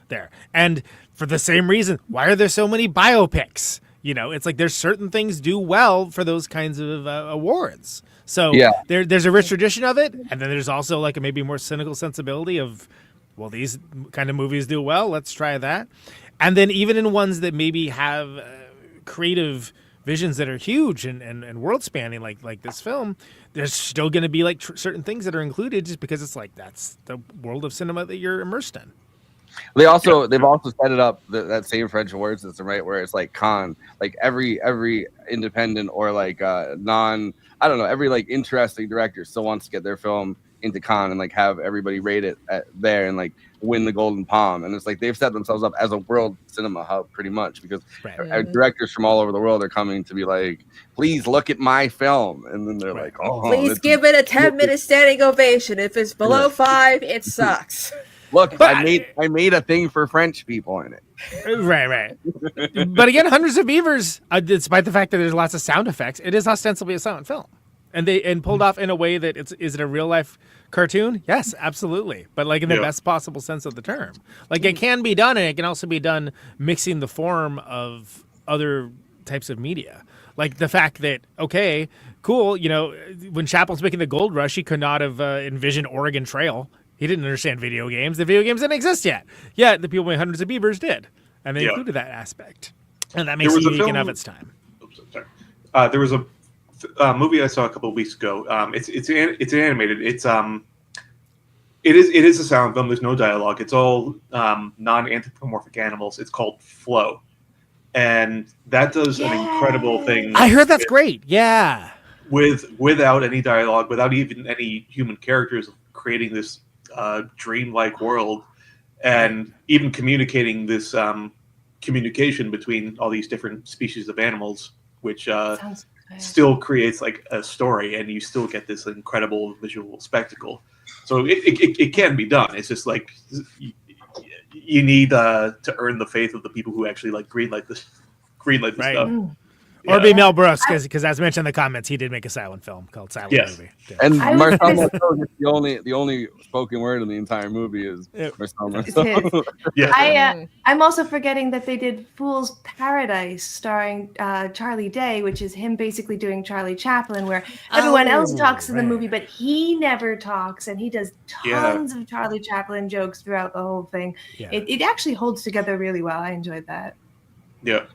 there, and for the same reason, why are there so many biopics? You know, it's like there's certain things do well for those kinds of awards. So there's a rich tradition of it, and then there's also like a maybe more cynical sensibility of, well, these kind of movies do well, let's try that. And then even in ones that maybe have creative visions that are huge and world spanning, like this film, there's still going to be like certain things that are included just because it's like that's the world of cinema that you're immersed in. They've also set it up that same French award system, right, where it's like like every independent or like every like interesting director still wants to get their film into Cannes and like have everybody rate it there and like win the Golden Palm. And it's like they've set themselves up as a world cinema hub pretty much because directors from all over the world are coming to be like, please look at my film. And then they're like, oh, please give it a 10-minute standing ovation. If it's below 5, it sucks. Look, I made a thing for French people in it. Right. But again, Hundreds of Beavers, despite the fact that there's lots of sound effects, it is ostensibly a silent film. And pulled off in a way that is it a real life cartoon? Yes, absolutely. But like in the best possible sense of the term. Like it can be done, and it can also be done mixing the form of other types of media. Like the fact that, okay, cool, you know, when Chappell's making the Gold Rush, he could not have envisioned Oregon Trail. He didn't understand video games. The video games didn't exist yet. Yet the people making Hundreds of Beavers did. And they included that aspect. And that makes it unique enough its time. Oops, sorry. There was a movie I saw a couple of weeks ago. It's animated. It is a sound film. There's no dialogue. It's all non-anthropomorphic animals. It's called Flow, and that does an incredible thing. I heard that's great. Yeah, without any dialogue, without even any human characters, creating this dreamlike world, and even communicating this communication between all these different species of animals, which still creates like a story, and you still get this incredible visual spectacle. So it can be done. It's just like you need to earn the faith of the people who actually like greenlight this stuff. Or be Mel Brooks, because as mentioned in the comments, he did make a silent film called Silent Movie. Yeah. And Marcel Marceau is the only spoken word in the entire movie is Marcel Marceau. I'm also forgetting that they did Fool's Paradise starring Charlie Day, which is him basically doing Charlie Chaplin, where everyone else talks in the movie, but he never talks, and he does tons of Charlie Chaplin jokes throughout the whole thing. Yeah. It actually holds together really well. I enjoyed that. Yeah.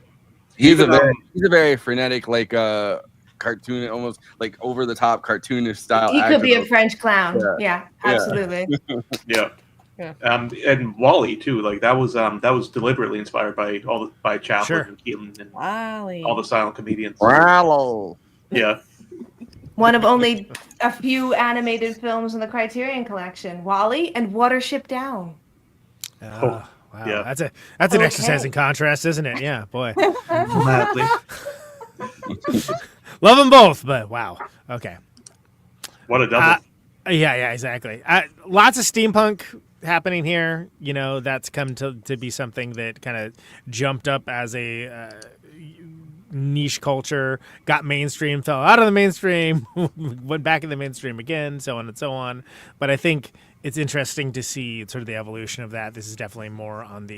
He's a very frenetic, like cartoon, almost like over the top cartoonish style. He could be a French clown. Yeah, absolutely. Yeah. And Wall-E too. Like that was deliberately inspired by Chaplin and Keaton and all the silent comedians. Wallow. Yeah. One of only a few animated films in the Criterion Collection: Wall-E and Watership Down. Wow, that's an exercise in contrast, isn't it? Yeah, boy. Love them both, but wow. Okay. What a double. Yeah, exactly. Lots of steampunk happening here. You know, that's come to be something that kind of jumped up as a niche culture, got mainstream, fell out of the mainstream, went back in the mainstream again, so on and so on. But I think it's interesting to see sort of the evolution of that. This is definitely more on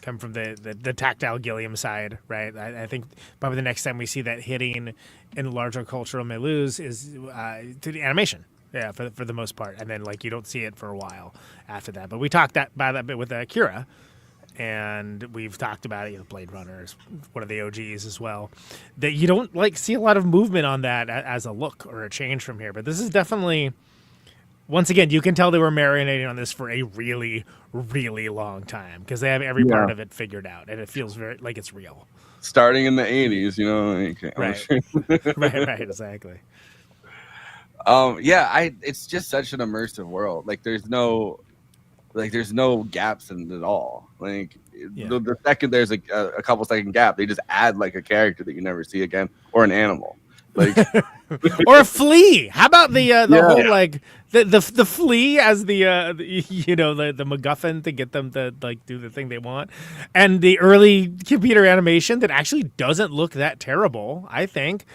come from the tactile Gilliam side, right? I think probably the next time we see that hitting in larger cultural milieus is to the animation. Yeah, for the most part. And then like you don't see it for a while after that. But we talked about that bit with Akira. And we've talked about it, Blade Runner is one of the OGs as well. That you don't like see a lot of movement on that as a look or a change from here. But this is definitely, once again, you can tell they were marinating on this for a really, really long time because they have every part of it figured out, and it feels very like it's real. Starting in the 80s, you know. Right, exactly. It's just such an immersive world. Like there's no gaps in it at all. Like the second there's a couple second gap, they just add like a character that you never see again or an animal. Like or a flea. How about the whole like the flea as the MacGuffin to get them to like do the thing they want, and the early computer animation that actually doesn't look that terrible. I think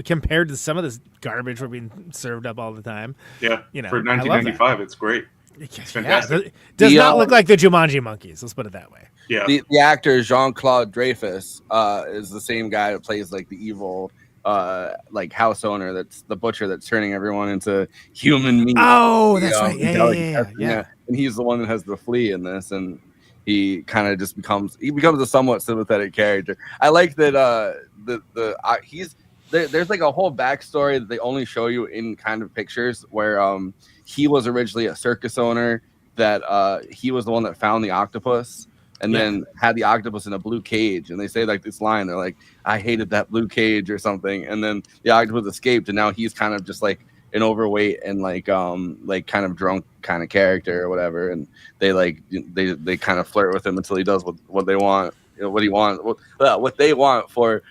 compared to some of this garbage we're being served up all the time. Yeah, for 1995, it's great. It's fantastic. Does not look like the Jumanji monkeys. Let's put it that way. Yeah. The actor Jean-Claude Dreyfus is the same guy that plays like the evil like house owner that's the butcher that's turning everyone into human meat. Oh, that's right. Yeah. And he's the one that has the flea in this, and he kind of just becomes a somewhat sympathetic character. I like that there's like a whole backstory that they only show you in kind of pictures where he was originally a circus owner that he was the one that found the octopus and then had the octopus in a blue cage, and they say like this line, they're like, I hated that blue cage or something, and then the octopus escaped, and now he's kind of just like an overweight and like kind of drunk kind of character or whatever, and they kind of flirt with him until he does what they want, what they want for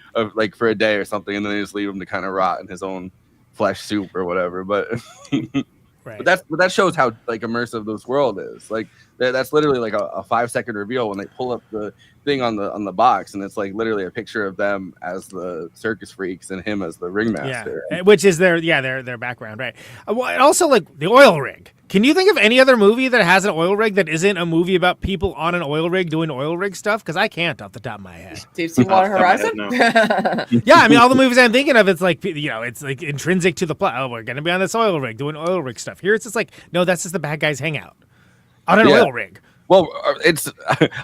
for a day or something, and then they just leave him to kind of rot in his own flesh soup or whatever. But right. but that shows how like immersive this world is. Like that's literally like a 5-second reveal when they pull up the thing on the box, and it's like literally a picture of them as the circus freaks and him as the ringmaster. Yeah, which is their background, right? Also, like the oil rig. Can you think of any other movie that has an oil rig that isn't a movie about people on an oil rig doing oil rig stuff? Because I can't off the top of my head. Deep Sea Water Horizon? Yeah, I mean, all the movies I'm thinking of, it's like, it's like intrinsic to the plot. Oh, we're going to be on this oil rig doing oil rig stuff. Here it's just like, no, that's just the bad guys hangout on an oil rig. Well,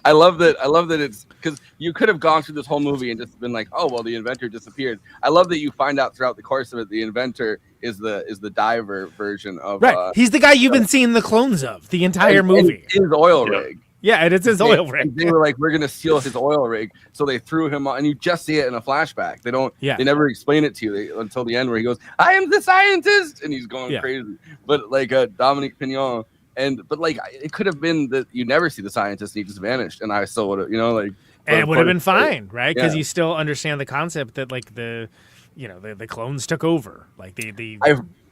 I love that it's because you could have gone through this whole movie and just been like, oh, well, the inventor disappeared. I love that you find out throughout the course of it, the inventor is the diver version of right. He's the guy you've been seeing the clones of the entire movie. His oil rig. Yeah, and it's his oil rig. They were like, we're gonna steal his oil rig, so they threw him on, and you just see it in a flashback. They never explain it to you until the end where he goes, "I am the scientist," and he's going crazy. But like Dominique Pinon. But like it could have been that you never see the scientist, and he just vanished, and I still would have, and it would have been fine, right? Because you still understand the concept that like the clones took over, like the.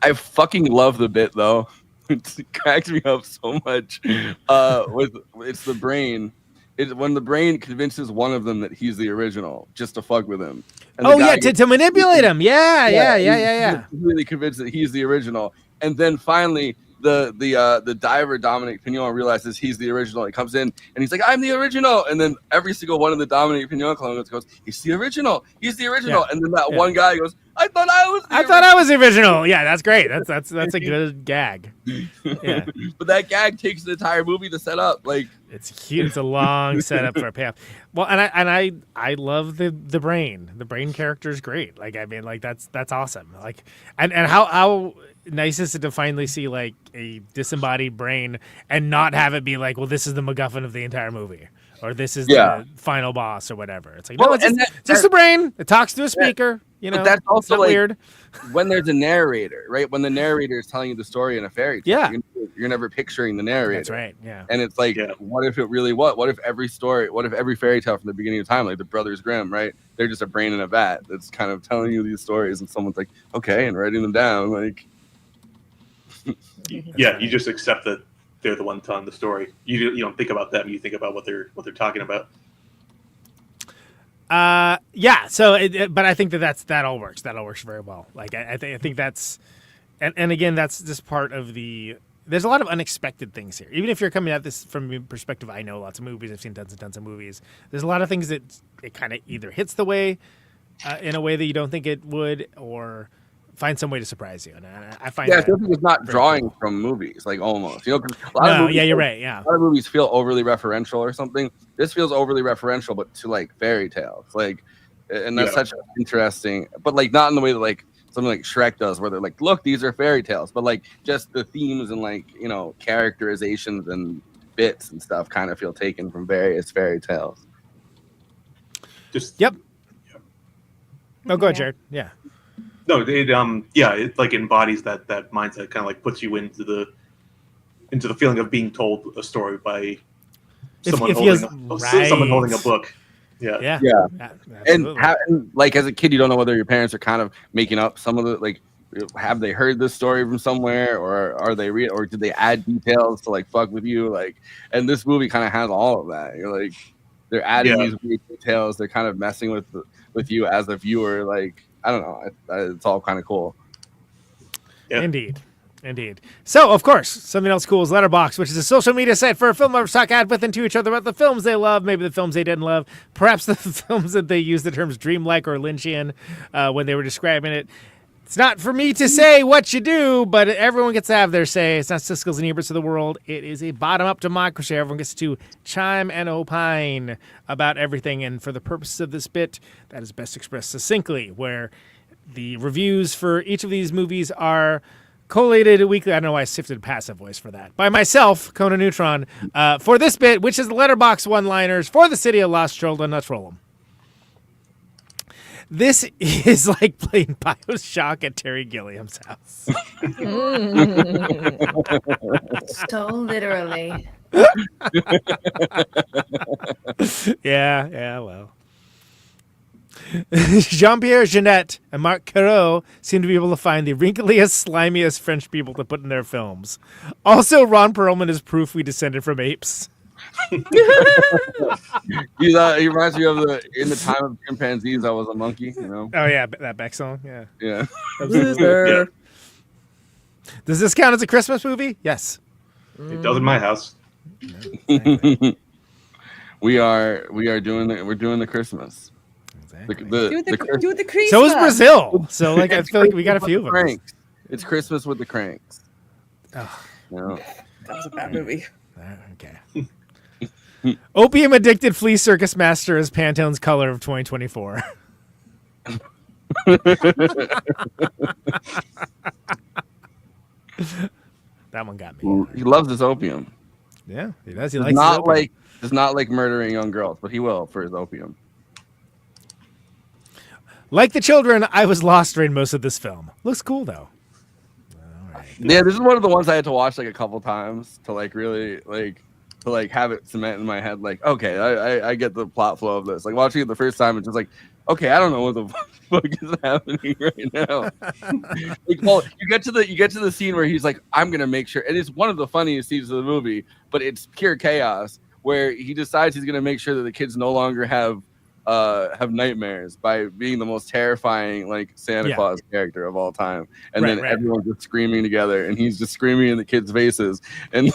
I fucking love the bit though. It cracks me up so much. It's the brain. It's when the brain convinces one of them that he's the original, just to fuck with him. And to manipulate him. Yeah. Completely convinced that he's the original, and then finally. The diver Dominique Pinon realizes he's the original. He comes in and he's like, "I'm the original," and then every single one of the Dominique Pinon clones goes, "He's the original. He's the original." And then that one guy goes, "I thought I was the original." Yeah, that's great. That's a good gag. Yeah, but that gag takes the entire movie to set up. Like it's cute. It's a long setup for a payoff. Well, and I love the brain. The brain character is great. Like I mean, like that's awesome. Like and how nice is it to finally see like a disembodied brain and not have it be like, well, this is the MacGuffin of the entire movie, or this is the final boss or whatever. It's like, no, it's just the brain. It talks to a speaker. But that's also like weird. When there's a narrator, right? When the narrator is telling you the story in a fairy tale, you're never picturing the narrator. That's right. Yeah. And it's like, what if it really was? What if every fairy tale from the beginning of time, like the Brothers Grimm, right? They're just a brain in a vat that's kind of telling you these stories, and someone's like, okay, and writing them down, like. You just accept that they're the one telling the story. You don't think about them. You think about what they're talking about. So, but I think that all works. That all works very well. Like I think that's, and again, that's just part of the. There's a lot of unexpected things here. Even if you're coming at this from a perspective, I know lots of movies. I've seen tons and tons of movies. There's a lot of things that it kind of either hits the way, in a way that you don't think it would, or find some way to surprise you. And I find I think it's not drawing from movies, like almost, you're right. Yeah. A lot of movies feel overly referential or something. This feels overly referential, but to like fairy tales, like, and that's such interesting, but like not in the way that like something like Shrek does, where they're like, look, these are fairy tales, but like just the themes and like, characterizations and bits and stuff kind of feel taken from various fairy tales. Yep. Oh, go ahead, Jared. Yeah. No, it like embodies that mindset, kind of like puts you into the feeling of being told a story by someone holding a book. Yeah. And like as a kid, you don't know whether your parents are kind of making up some of the like. Have they heard this story from somewhere, or are they or did they add details to like fuck with you? Like, and this movie kind of has all of that. You're like, they're adding these weird details. They're kind of messing with you as a viewer. Like, I don't know. It's all kind of cool. Yeah. Indeed. So, of course, something else cool is Letterboxd, which is a social media site for film lovers to talk at with and to each other about the films they love, maybe the films they didn't love, perhaps the films that they use the terms dreamlike or Lynchian when they were describing it. It's not for me to say what you do, but everyone gets to have their say. It's not Siskel's and Eberts of the world. It is a bottom-up democracy. Everyone gets to chime and opine about everything. And for the purposes of this bit, that is best expressed succinctly, where the reviews for each of these movies are collated weekly. I don't know why I shifted passive voice for that. By myself, Conan Neutron, for this bit, which is the Letterboxd one-liners for the City of Lost Children. Let's roll them. This is like playing BioShock at Terry Gilliam's house. So literally. Yeah, well. Jean-Pierre Jeunet and Marc Caro seem to be able to find the wrinkliest, slimiest French people to put in their films. Also, Ron Perlman is proof we descended from apes. He reminds me of in the time of chimpanzees, I was a monkey, you know? Oh, yeah, that Beck song, yeah. Yeah. Loser. Does this count as a Christmas movie? Yes. It does in my house. Exactly. We're doing the Christmas. Exactly. Do the Christmas. So is Brazil. So like I feel like we got a few of them. It's Christmas with the Cranks. Oh. No. That was a bad movie. Okay. Opium addicted flea circus master is Pantone's color of 2024. That one got me. He loves his opium. Yeah, he does. He likes his opium. Does not like murdering young girls, but he will for his opium. Like the children, I was lost during most of this film. Looks cool though. All right. Yeah, this is one of the ones I had to watch like a couple times to like really like have it cement in my head. Like, okay, I get the plot flow of this. Like watching it the first time, it's just like, okay, I don't know what the fuck is happening right now. Like, well, you get to the scene where he's like, I'm gonna make sure, and it's one of the funniest scenes of the movie, but it's pure chaos where he decides he's gonna make sure that the kids no longer have nightmares by being the most terrifying like Santa Claus character of all time, and then everyone's just screaming together, and he's just screaming in the kids' faces, and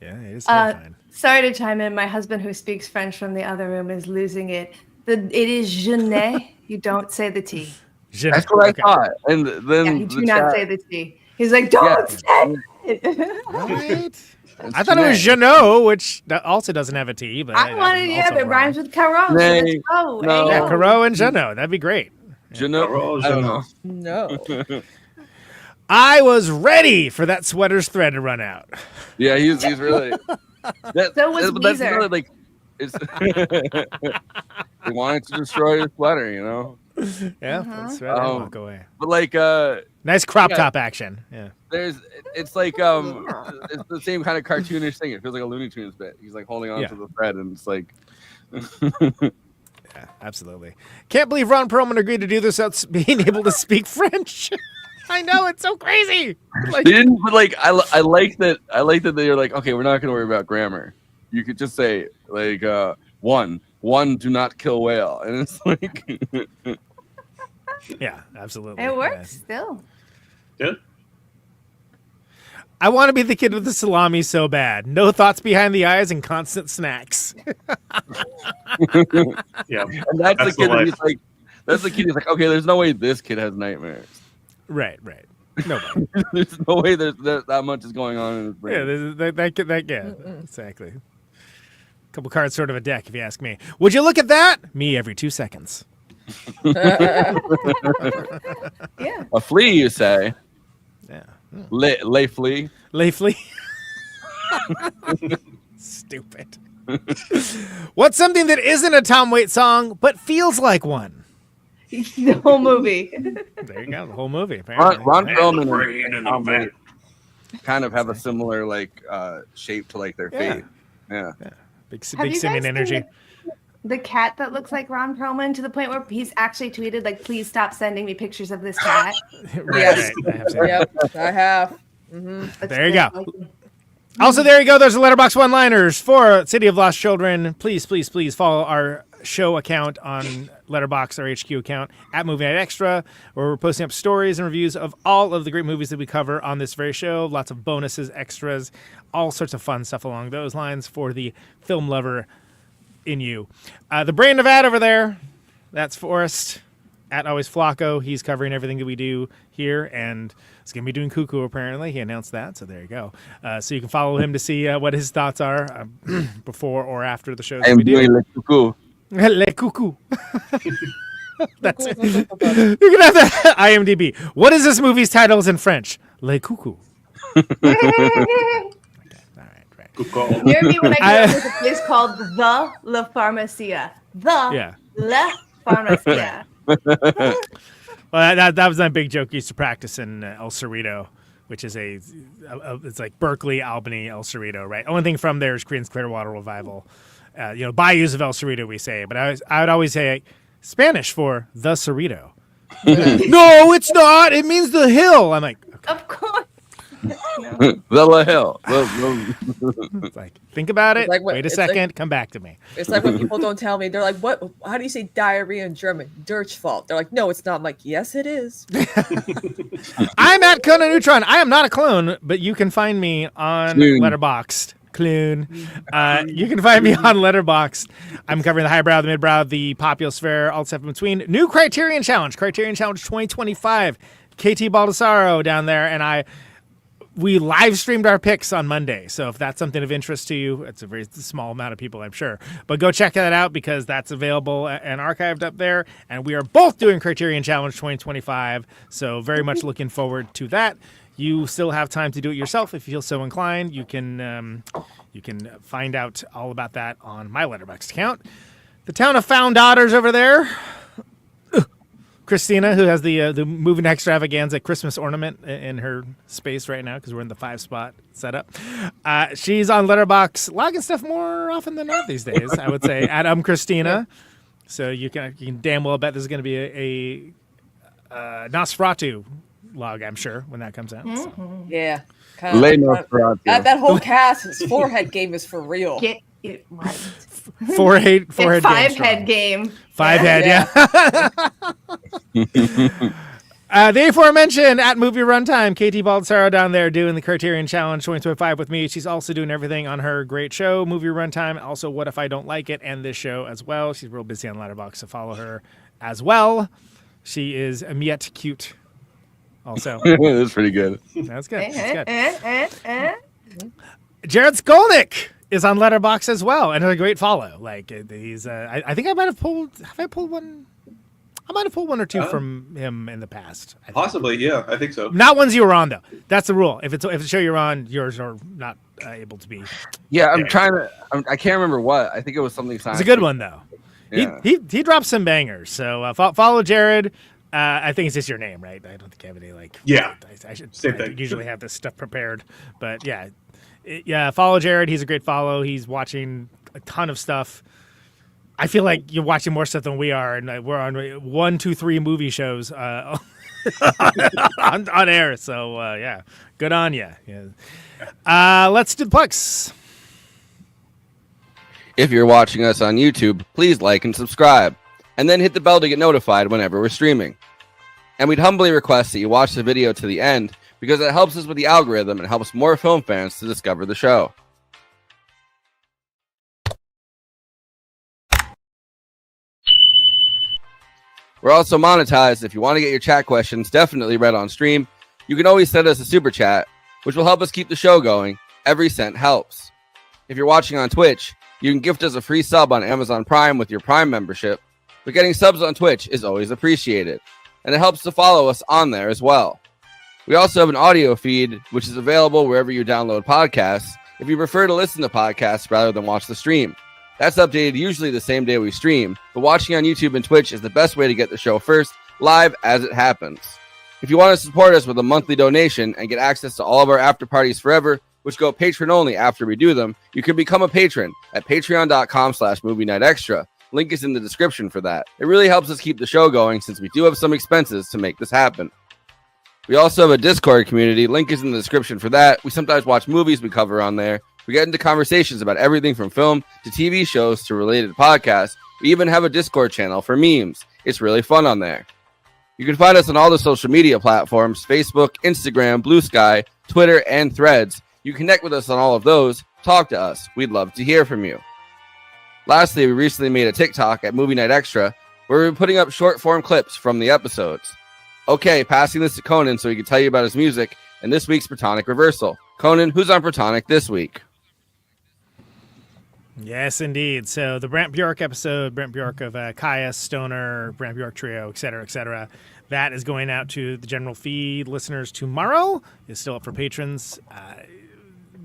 yeah, it is terrifying. Sorry to chime in. My husband, who speaks French from the other room, is losing it. It is Jeunet. You don't say the T. That's what I thought, and then you do not say the T. He's like, don't say it. Right. I thought it was Jeannot, which also doesn't have a T. But I wanted, it rhymes with Caro. No. Yeah, Caro and Jeannot. That'd be great. Jeannot. I don't know. No. I was ready for that sweater's thread to run out. Yeah, he's really. So was that's Weezer. really, like, it's they wanted to destroy his sweater, you know. Yeah, that's right. Walk away. But like, nice crop top action. Yeah. It's like it's the same kind of cartoonish thing. It feels like a Looney Tunes bit. He's like holding on to the thread, and it's like. Yeah, absolutely. Can't believe Ron Perlman agreed to do this without being able to speak French. I know, it's so crazy. Like, they didn't, but like I like that they were like, okay, we're not gonna worry about grammar. You could just say like one, do not kill whale, and it's like. Yeah, absolutely. It works still. Yeah. I want to be the kid with the salami so bad. No thoughts behind the eyes and constant snacks. Yeah, and that's the kid that he's like. That's the kid who's like, okay, there's no way this kid has nightmares. Right. No way. There's no way there's that much is going on in his brain. Yeah, exactly. A couple cards sort of a deck, if you ask me. Would you look at that? Me every 2 seconds. Yeah. A flea, you say? Yeah. Lay flea. Lay flea. Stupid. What's something that isn't a Tom Waits song but feels like one? The whole movie. There you go, the whole movie. Ron Perlman and Tom Waits kind of have a similar like shape to like their face. Yeah. Big singing energy. The cat that looks like Ron Perlman, to the point where he's actually tweeted like, "Please stop sending me pictures of this cat." Yes. I have. Mm-hmm. There you go. Also, there you go. There's the Letterboxd one-liners for City of Lost Children. Please follow our show account on Letterboxd, our HQ account, at Movie Night Extra, where we're posting up stories and reviews of all of the great movies that we cover on this very show. Lots of bonuses, extras, all sorts of fun stuff along those lines for the film lover in you. The brain of ad over there, that's Forrest. At Always Flacco, he's covering everything that we do here, and he's going to be doing Cuckoo, apparently. He announced that, so there you go. So you can follow him to see what his thoughts are before or after the shows. I'm doing Le Cuckoo. Le Cuckoo. That's it. You're going to have that IMDb. What is this movie's titles in French? Le Cuckoo. Near me when I grew up, there's a place called the La Pharmacia. Yeah. La Farmacia. Well, that was my big joke. Used to practice in El Cerrito, which is it's like Berkeley, Albany, El Cerrito, right? Only thing from there is Creedence Clearwater Revival. Bayous of El Cerrito, we say. But I would always say Spanish for the Cerrito. No, it's not. It means the hill. I'm like, okay. Of course. The hill. It's like, think about it. Like wait a second. Come back to me. It's like when people don't tell me. They're like, "What? How do you say diarrhea in German? Durchfall." They're like, "No, it's not." I'm like, "Yes, it is." I'm at Conan Neutron. I am not a clone, but you can find me on Letterboxd. Cloon. You can find me on Letterboxd. I'm covering the highbrow, the midbrow, the popular sphere, all stuff in between. New Criterion Challenge 2025. Kt Baldassaro down there, and we live streamed our picks on Monday. So if that's something of interest to you, it's a very small amount of people, I'm sure. But go check that out because that's available and archived up there. And we are both doing Criterion Challenge 2025. So very much looking forward to that. You still have time to do it yourself if you feel so inclined. You can find out all about that on my Letterboxd account. The Town of Found Daughters over there. Kristina, who has the Movie Night Extravaganza Christmas ornament in her space right now because we're in the 5-spot setup. She's on Letterboxd, logging stuff more often than not these days, I would say, at Kristina. So you can damn well bet this is going to be a Nosferatu log, I'm sure, when that comes out. So. Yeah. That whole cast, his forehead game is for real. Get it right. Forehead Five-head game. Five-head, yeah. The aforementioned at Movie Runtime, Kt Baldassaro down there doing the Criterion Challenge 2025 with me. She's also doing everything on her great show, Movie Runtime. Also, What If I Don't Like It, and this show as well. She's real busy on Letterboxd, so follow her as well. She is yet cute. Also, that's pretty good. That's good. That's good. Jared Skolnick is on Letterboxd as well, and a great follow. Like he's, I think I might have pulled. Have I pulled one? I might have pulled one or two from him in the past. Possibly, yeah, I think so. Not ones you were on though. That's the rule. If it's a show you're on, yours are not able to be. Yeah, I'm trying to. I can't remember what. I think it was something. It's a good one though. Yeah. He dropped some bangers. So follow Jared. I think it's just your name, right? I don't think I have any Yeah, I should. Same thing. Usually have this stuff prepared, but yeah. Follow Jared. He's a great follow. He's watching a ton of stuff. I feel like you're watching more stuff than we are, and we're on 1, 2, 3 movie shows on air. So yeah, good on you. Yeah. Let's do the plugs. If you're watching us on YouTube, please like and subscribe, and then hit the bell to get notified whenever we're streaming. And we'd humbly request that you watch the video to the end because it helps us with the algorithm and helps more film fans to discover the show. We're also monetized. If you want to get your chat questions definitely read on stream, you can always send us a super chat, which will help us keep the show going. Every cent helps. If you're watching on Twitch, you can gift us a free sub on Amazon Prime with your Prime membership, but getting subs on Twitch is always appreciated, and it helps to follow us on there as well. We also have an audio feed, which is available wherever you download podcasts, if you prefer to listen to podcasts rather than watch the stream. That's updated usually the same day we stream, but watching on YouTube and Twitch is the best way to get the show first, live as it happens. If you want to support us with a monthly donation and get access to all of our after parties forever, which go patron only after we do them, you can become a patron at patreon.com/Movie Night Extra. Link is in the description for that. It really helps us keep the show going since we do have some expenses to make this happen. We also have a Discord community. Link is in the description for that. We sometimes watch movies we cover on there. We get into conversations about everything from film to TV shows to related podcasts. We even have a Discord channel for memes. It's really fun on there. You can find us on all the social media platforms: Facebook, Instagram, Blue Sky, Twitter, and Threads. You connect with us on all of those. Talk to us. We'd love to hear from you. Lastly, we recently made a TikTok at Movie Night Extra where we're putting up short-form clips from the episodes. Okay, passing this to Conan so he can tell you about his music and this week's Protonic Reversal. Conan, who's on Protonic this week? Yes, indeed. So the Brant Bjork episode, Brant Bjork of Kaya, Stoner, Brant Bjork Trio, etc., that is going out to the general feed listeners tomorrow. It's still up for patrons.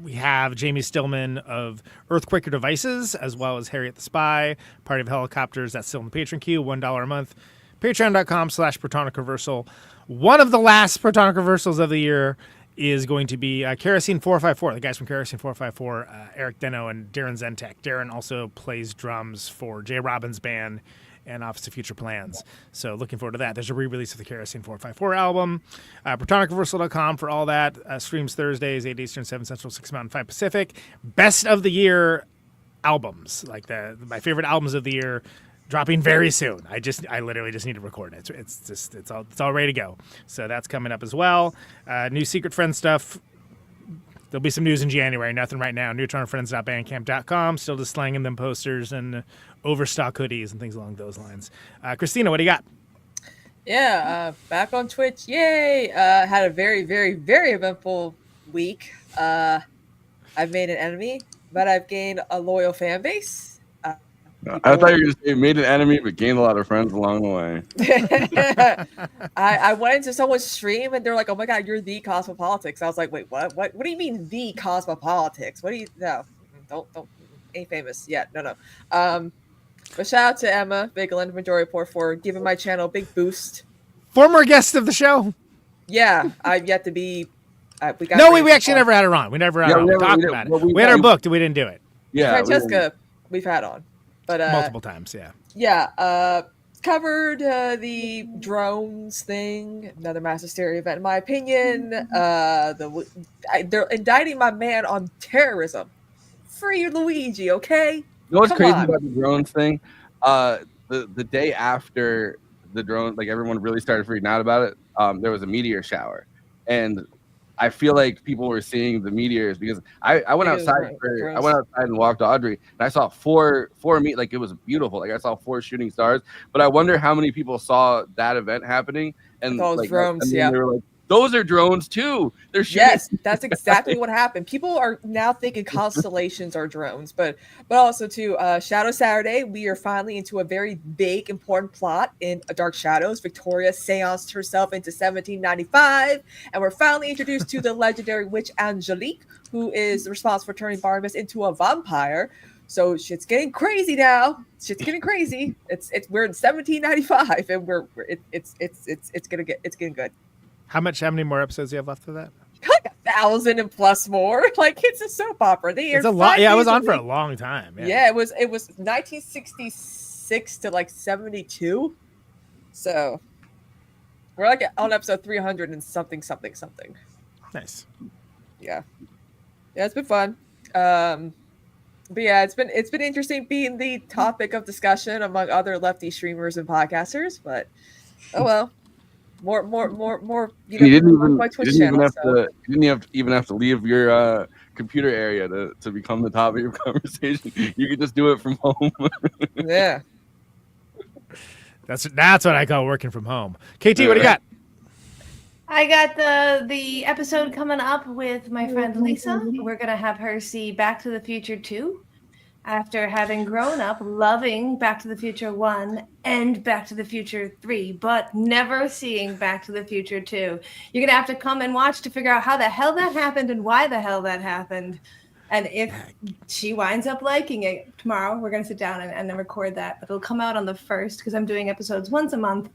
we have Jamie Stillman of Earthquaker Devices, as well as Harriet the Spy, Party of Helicopters. That's still in the patron queue, $1 a month. Patreon.com/Protonic Reversal. One of the last Protonic Reversals of the year is going to be Kerosene 454, the guys from Kerosene 454, Eric Deno and Darren Zentek. Darren also plays drums for Jay Robbins' band and Office of Future Plans. So looking forward to that. There's a re-release of the Kerosene 454 album. ProtonicReversal.com for all that. Streams Thursdays, 8 Eastern, 7 Central, 6 Mountain, 5 Pacific. Best of the year albums, like my favorite albums of the year, dropping very soon. I literally just need to record it. It's all ready to go. So that's coming up as well. New Secret Friend stuff. There'll be some news in January. Nothing right now. NeutronFriends.bandcamp.com. Still just slanging them posters and overstock hoodies and things along those lines. Kristina, what do you got? Yeah, back on Twitch. Yay! Had a very, very, very eventful week. I've made an enemy, but I've gained a loyal fan base. I thought you were going to say made an enemy, but gained a lot of friends along the way. I went into someone's stream and they're like, "Oh my god, you're the Cosmopolitics." I was like, "Wait, what? What do you mean the Cosmopolitics? What do you? No, don't ain't famous yet. No. But shout out to Emma Vigilin Majority Report for giving my channel a big boost. Former guest of the show. Yeah, I've yet to be. We actually never had her on. We never had her on. We talked about it. We had her booked and we didn't do it. Yeah, Francesca, we've had on. But multiple times, yeah. Yeah, covered the drones thing, another mass hysteria event. In my opinion, they're indicting my man on terrorism. Free Luigi, okay? You know what's crazy about the drones thing? The day after the drone, like everyone really started freaking out about it, there was a meteor shower, and I feel like people were seeing the meteors because I went outside and walked Audrey and I saw four meet, like it was beautiful. Like I saw 4 shooting stars, but I wonder how many people saw that event happening and those drones. Yeah, they were like, those are drones too. They're shooting. Yes, that's exactly what happened. People are now thinking constellations are drones, but also too, Shadow Saturday, we are finally into a very big, important plot in Dark Shadows. Victoria seanced herself into 1795, and we're finally introduced to the legendary witch Angelique, who is responsible for turning Barnabas into a vampire. So shit's getting crazy now. Shit's getting crazy. We're in 1795, and it's getting good. How many more episodes do you have left of that? Like 1,000 and plus more. Like it's a soap opera. It's a lot. Yeah, it was on for a long time. Yeah, it was 1966 to like 72. So we're like on episode 300 and something. Nice. Yeah, it's been fun. But yeah, it's been interesting being the topic of discussion among other lefty streamers and podcasters. But oh well. More. You didn't even have to leave your computer area to become the topic of conversation. You could just do it from home. Yeah, that's what I call working from home. KT, what do you got? I got the episode coming up with my friend Lisa. We're gonna have her see Back to the Future 2. After having grown up loving Back to the Future 1 and Back to the Future 3, but never seeing Back to the Future 2. You're going to have to come and watch to figure out how the hell that happened and why the hell that happened. And if she winds up liking it tomorrow, we're going to sit down and then record that. But it'll come out on the 1st because I'm doing episodes once a month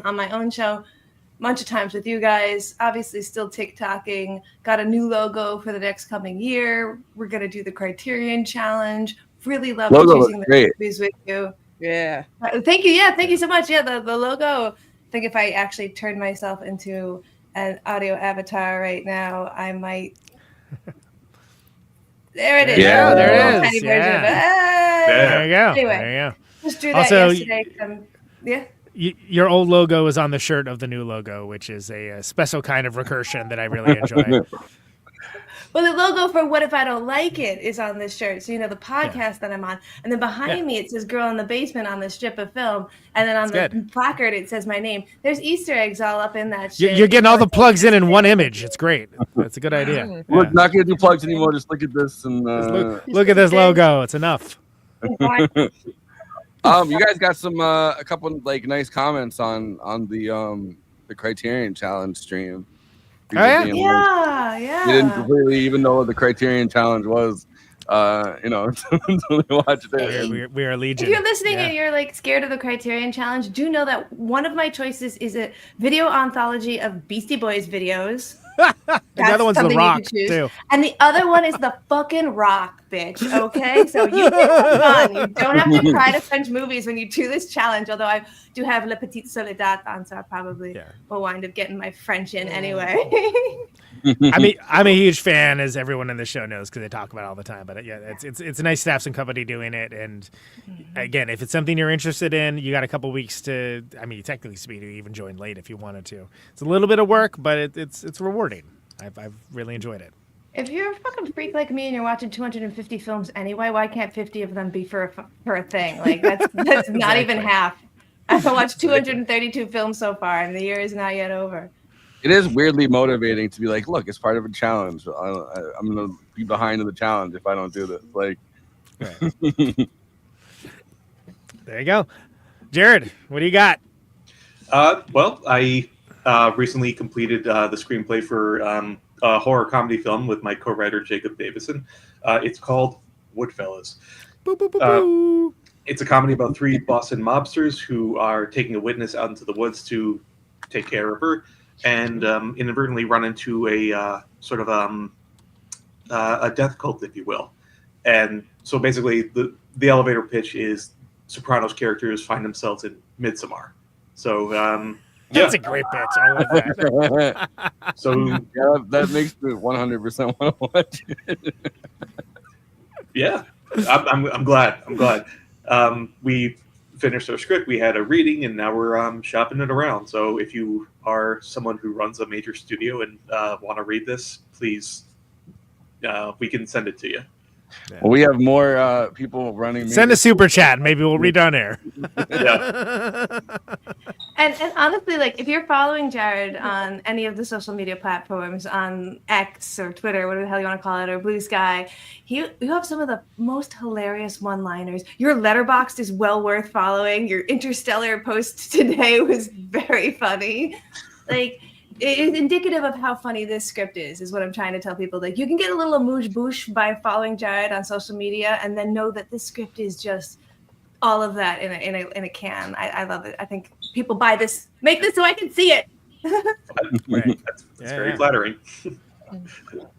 on my own show. A bunch of times with you guys, obviously still TikToking, got a new logo for the next coming year. We're going to do the Criterion Challenge. Really love choosing the movies with you. Yeah. Thank you. Yeah, thank you so much. Yeah, the logo. I think if I actually turned myself into an audio avatar right now, I might. There it is. Yeah, there it is. There you go. Anyway, there you go. Just drew that yesterday. Yeah. Your old logo is on the shirt of the new logo, which is a special kind of recursion that I really enjoy. Well, the logo for What If I Don't Like It is on this shirt. So, the podcast that I'm on. And then behind me, it says Girl in the Basement on the strip of film. And then on the placard, it says my name. There's Easter eggs all up in that shit. You're getting all the plugs in one image. It's great. That's a good idea. We're not going to do plugs anymore. Just look at this. And look at this logo. It's enough. You guys got a couple like nice comments on the Criterion Challenge stream. People yeah? being Yeah, They yeah. didn't completely even know what the Criterion Challenge was. Until they watched it. We are legion. If you're listening and you're like scared of the Criterion Challenge, do know that one of my choices is a video anthology of Beastie Boys videos. The other one's The Rock too. And the other one is The fucking Rock, bitch. Okay, so you can have fun. You don't have to cry to French movies when you do this challenge. Although I do have La Petite Soledad on, so I probably will wind up getting my French in anyway. I'm a huge fan, as everyone in the show knows, because they talk about it all the time. But it's nice to have some company doing it. And again, if it's something you're interested in, you got a couple weeks to. I mean, technically speaking, you even join late if you wanted to. It's a little bit of work, but it's rewarding. I've really enjoyed it. If you're a fucking freak like me and you're watching 250 films anyway, why can't 50 of them be for a thing? Like that's not even half. I've watched 232 films so far, and the year is not yet over. It is weirdly motivating to be like, look, it's part of a challenge. I'm going to be behind in the challenge if I don't do this. Like, there you go. Jared, what do you got? Well, I recently completed the screenplay for a horror comedy film with my co-writer, Jacob Davison. It's called Woodfellas. Boo, boo, boo, boo. It's a comedy about three Boston mobsters who are taking a witness out into the woods to take care of her, and inadvertently run into a sort of a death cult, if you will. And so basically the elevator pitch is Sopranos characters find themselves in Midsommar. So that's a great pitch. I love that. So that makes me 100% want to watch it. Yeah, I'm glad. We finished our script. We had a reading, and now we're shopping it around. So if you are someone who runs a major studio and want to read this, please, we can send it to you. Well, we have more people running. Send a super chat. Maybe we'll read on air. Yeah. And honestly, like if you're following Jared on any of the social media platforms, on X or Twitter, whatever the hell you want to call it, or Blue Sky, you have some of the most hilarious one-liners. Your Letterboxd is well worth following. Your Interstellar post today was very funny. Like, it's indicative of how funny this script is what I'm trying to tell people. Like, you can get a little amuse-bouche by following Jared on social media, and then know that this script is just all of that in a can. I love it. I think people buy this, make this so I can see it. That's very flattering.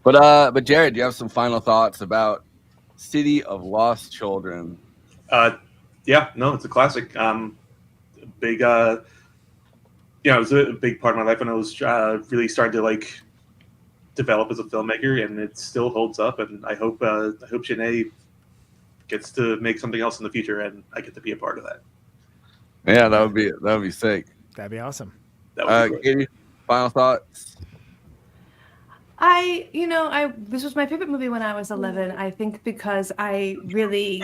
But Jared, do you have some final thoughts about City of Lost Children? Yeah, no, it's a classic. Big. It was a big part of my life when I was really starting to like develop as a filmmaker, and it still holds up. And I hope Jeunet gets to make something else in the future, and I get to be a part of that. Yeah, that would be sick. That'd be awesome. Katie, final thoughts? This was my favorite movie when I was 11. I think because I really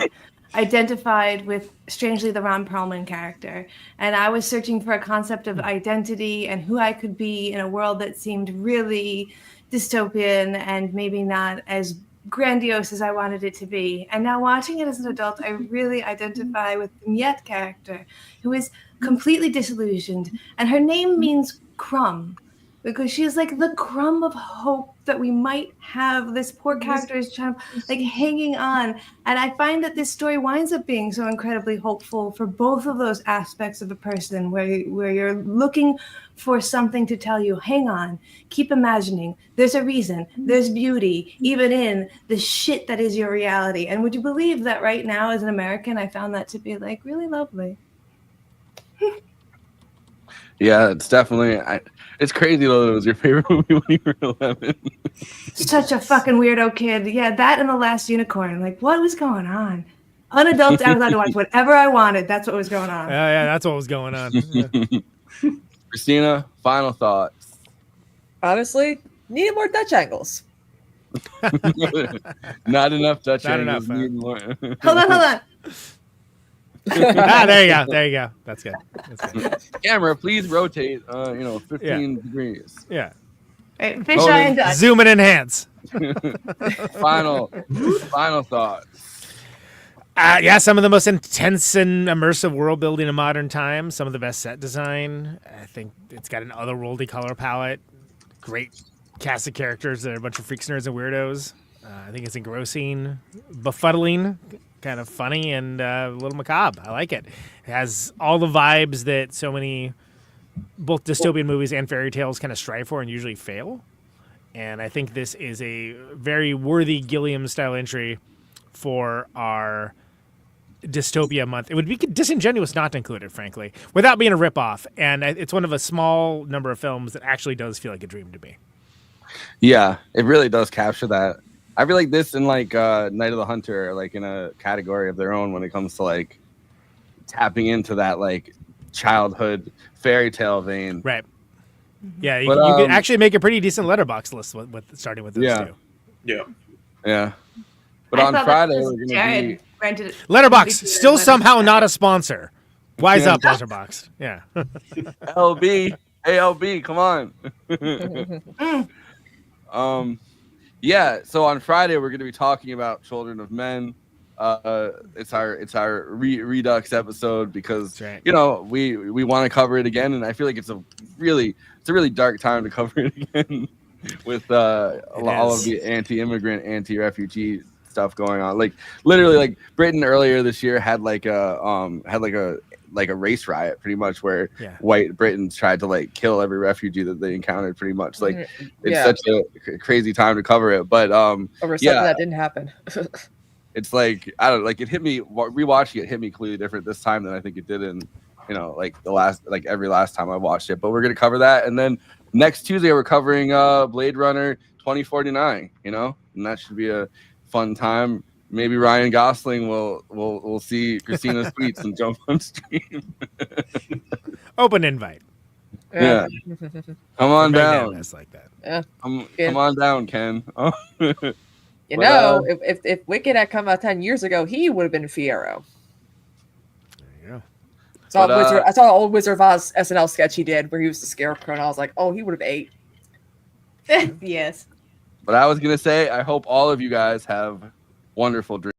identified with, strangely, the Ron Perlman character. And I was searching for a concept of identity and who I could be in a world that seemed really dystopian and maybe not as grandiose as I wanted it to be. And now watching it as an adult, I really identify with the Miette character, who is completely disillusioned. And her name means crumb, because she is like the crumb of hope that we might have. This poor character is trying to, like, hanging on. And I find that this story winds up being so incredibly hopeful for both of those aspects of a person, where you're looking for something to tell you, hang on, keep imagining, there's a reason, there's beauty, even in the shit that is your reality. And would you believe that right now, as an American, I found that to be like really lovely. Yeah, it's definitely. It's crazy though that it was your favorite movie when you were 11. Such a fucking weirdo kid. Yeah, that and The Last Unicorn. Like, what was going on? Unadulterated, I was allowed to watch whatever I wanted. That's what was going on. Yeah, that's what was going on. Yeah. Kristina, final thoughts. Honestly, needed more Dutch angles. Not enough Dutch Not angles. enough, Need more. Hold on. There you go. That's good. Camera, please rotate. 15 degrees. Yeah. Right, fisheye and Dutch. Zoom and enhance. Final thoughts. Some of the most intense and immersive world building in modern times. Some of the best set design. I think it's got an otherworldly color palette. Great cast of characters that are a bunch of freaks, nerds, and weirdos. I think it's engrossing, befuddling, kind of funny, and a little macabre. I like it. It has all the vibes that so many both dystopian movies and fairy tales kind of strive for and usually fail. And I think this is a very worthy Gilliam-style entry for our dystopia month. It would be disingenuous not to include it, frankly, without being a ripoff. And it's one of a small number of films that actually does feel like a dream to me. Yeah, it really does capture that. I feel like this and like Night of the Hunter are like in a category of their own when it comes to like tapping into that like childhood fairy tale vein. Right. Yeah, you could actually make a pretty decent Letterboxd list with starting with those two. Yeah. But on Friday we're gonna be Letterboxd still somehow not a sponsor. Wise up, Letterboxd. Yeah. ALB, come on. Yeah, so on Friday we're going to be talking about Children of Men. It's our Redux episode because you know we want to cover it again, and I feel like it's a really dark time to cover it again with all of the anti-immigrant, anti-refugee stuff going on. Like literally, like Britain earlier this year had like a race riot pretty much where white Britons tried to like kill every refugee that they encountered pretty much. Like it's such a crazy time to cover it, but over something that didn't happen. It's like I don't like it hit me rewatching it hit me completely different this time than I think it did in like every last time I watched it. But we're gonna cover that, and then next Tuesday we're covering Blade Runner 2049, and that should be a fun time. Maybe Ryan Gosling will see Christina's tweets and jump on stream. Open invite. Yeah. Come on down. That's like that. Yeah. Come on down, Ken. If Wicked had come out 10 years ago, he would have been Fiyero. There you go. I saw an old Wizard of Oz SNL sketch he did where he was the Scarecrow, and I was like, oh, he would have ate. Yes. But I was gonna say, I hope all of you guys have wonderful dreams.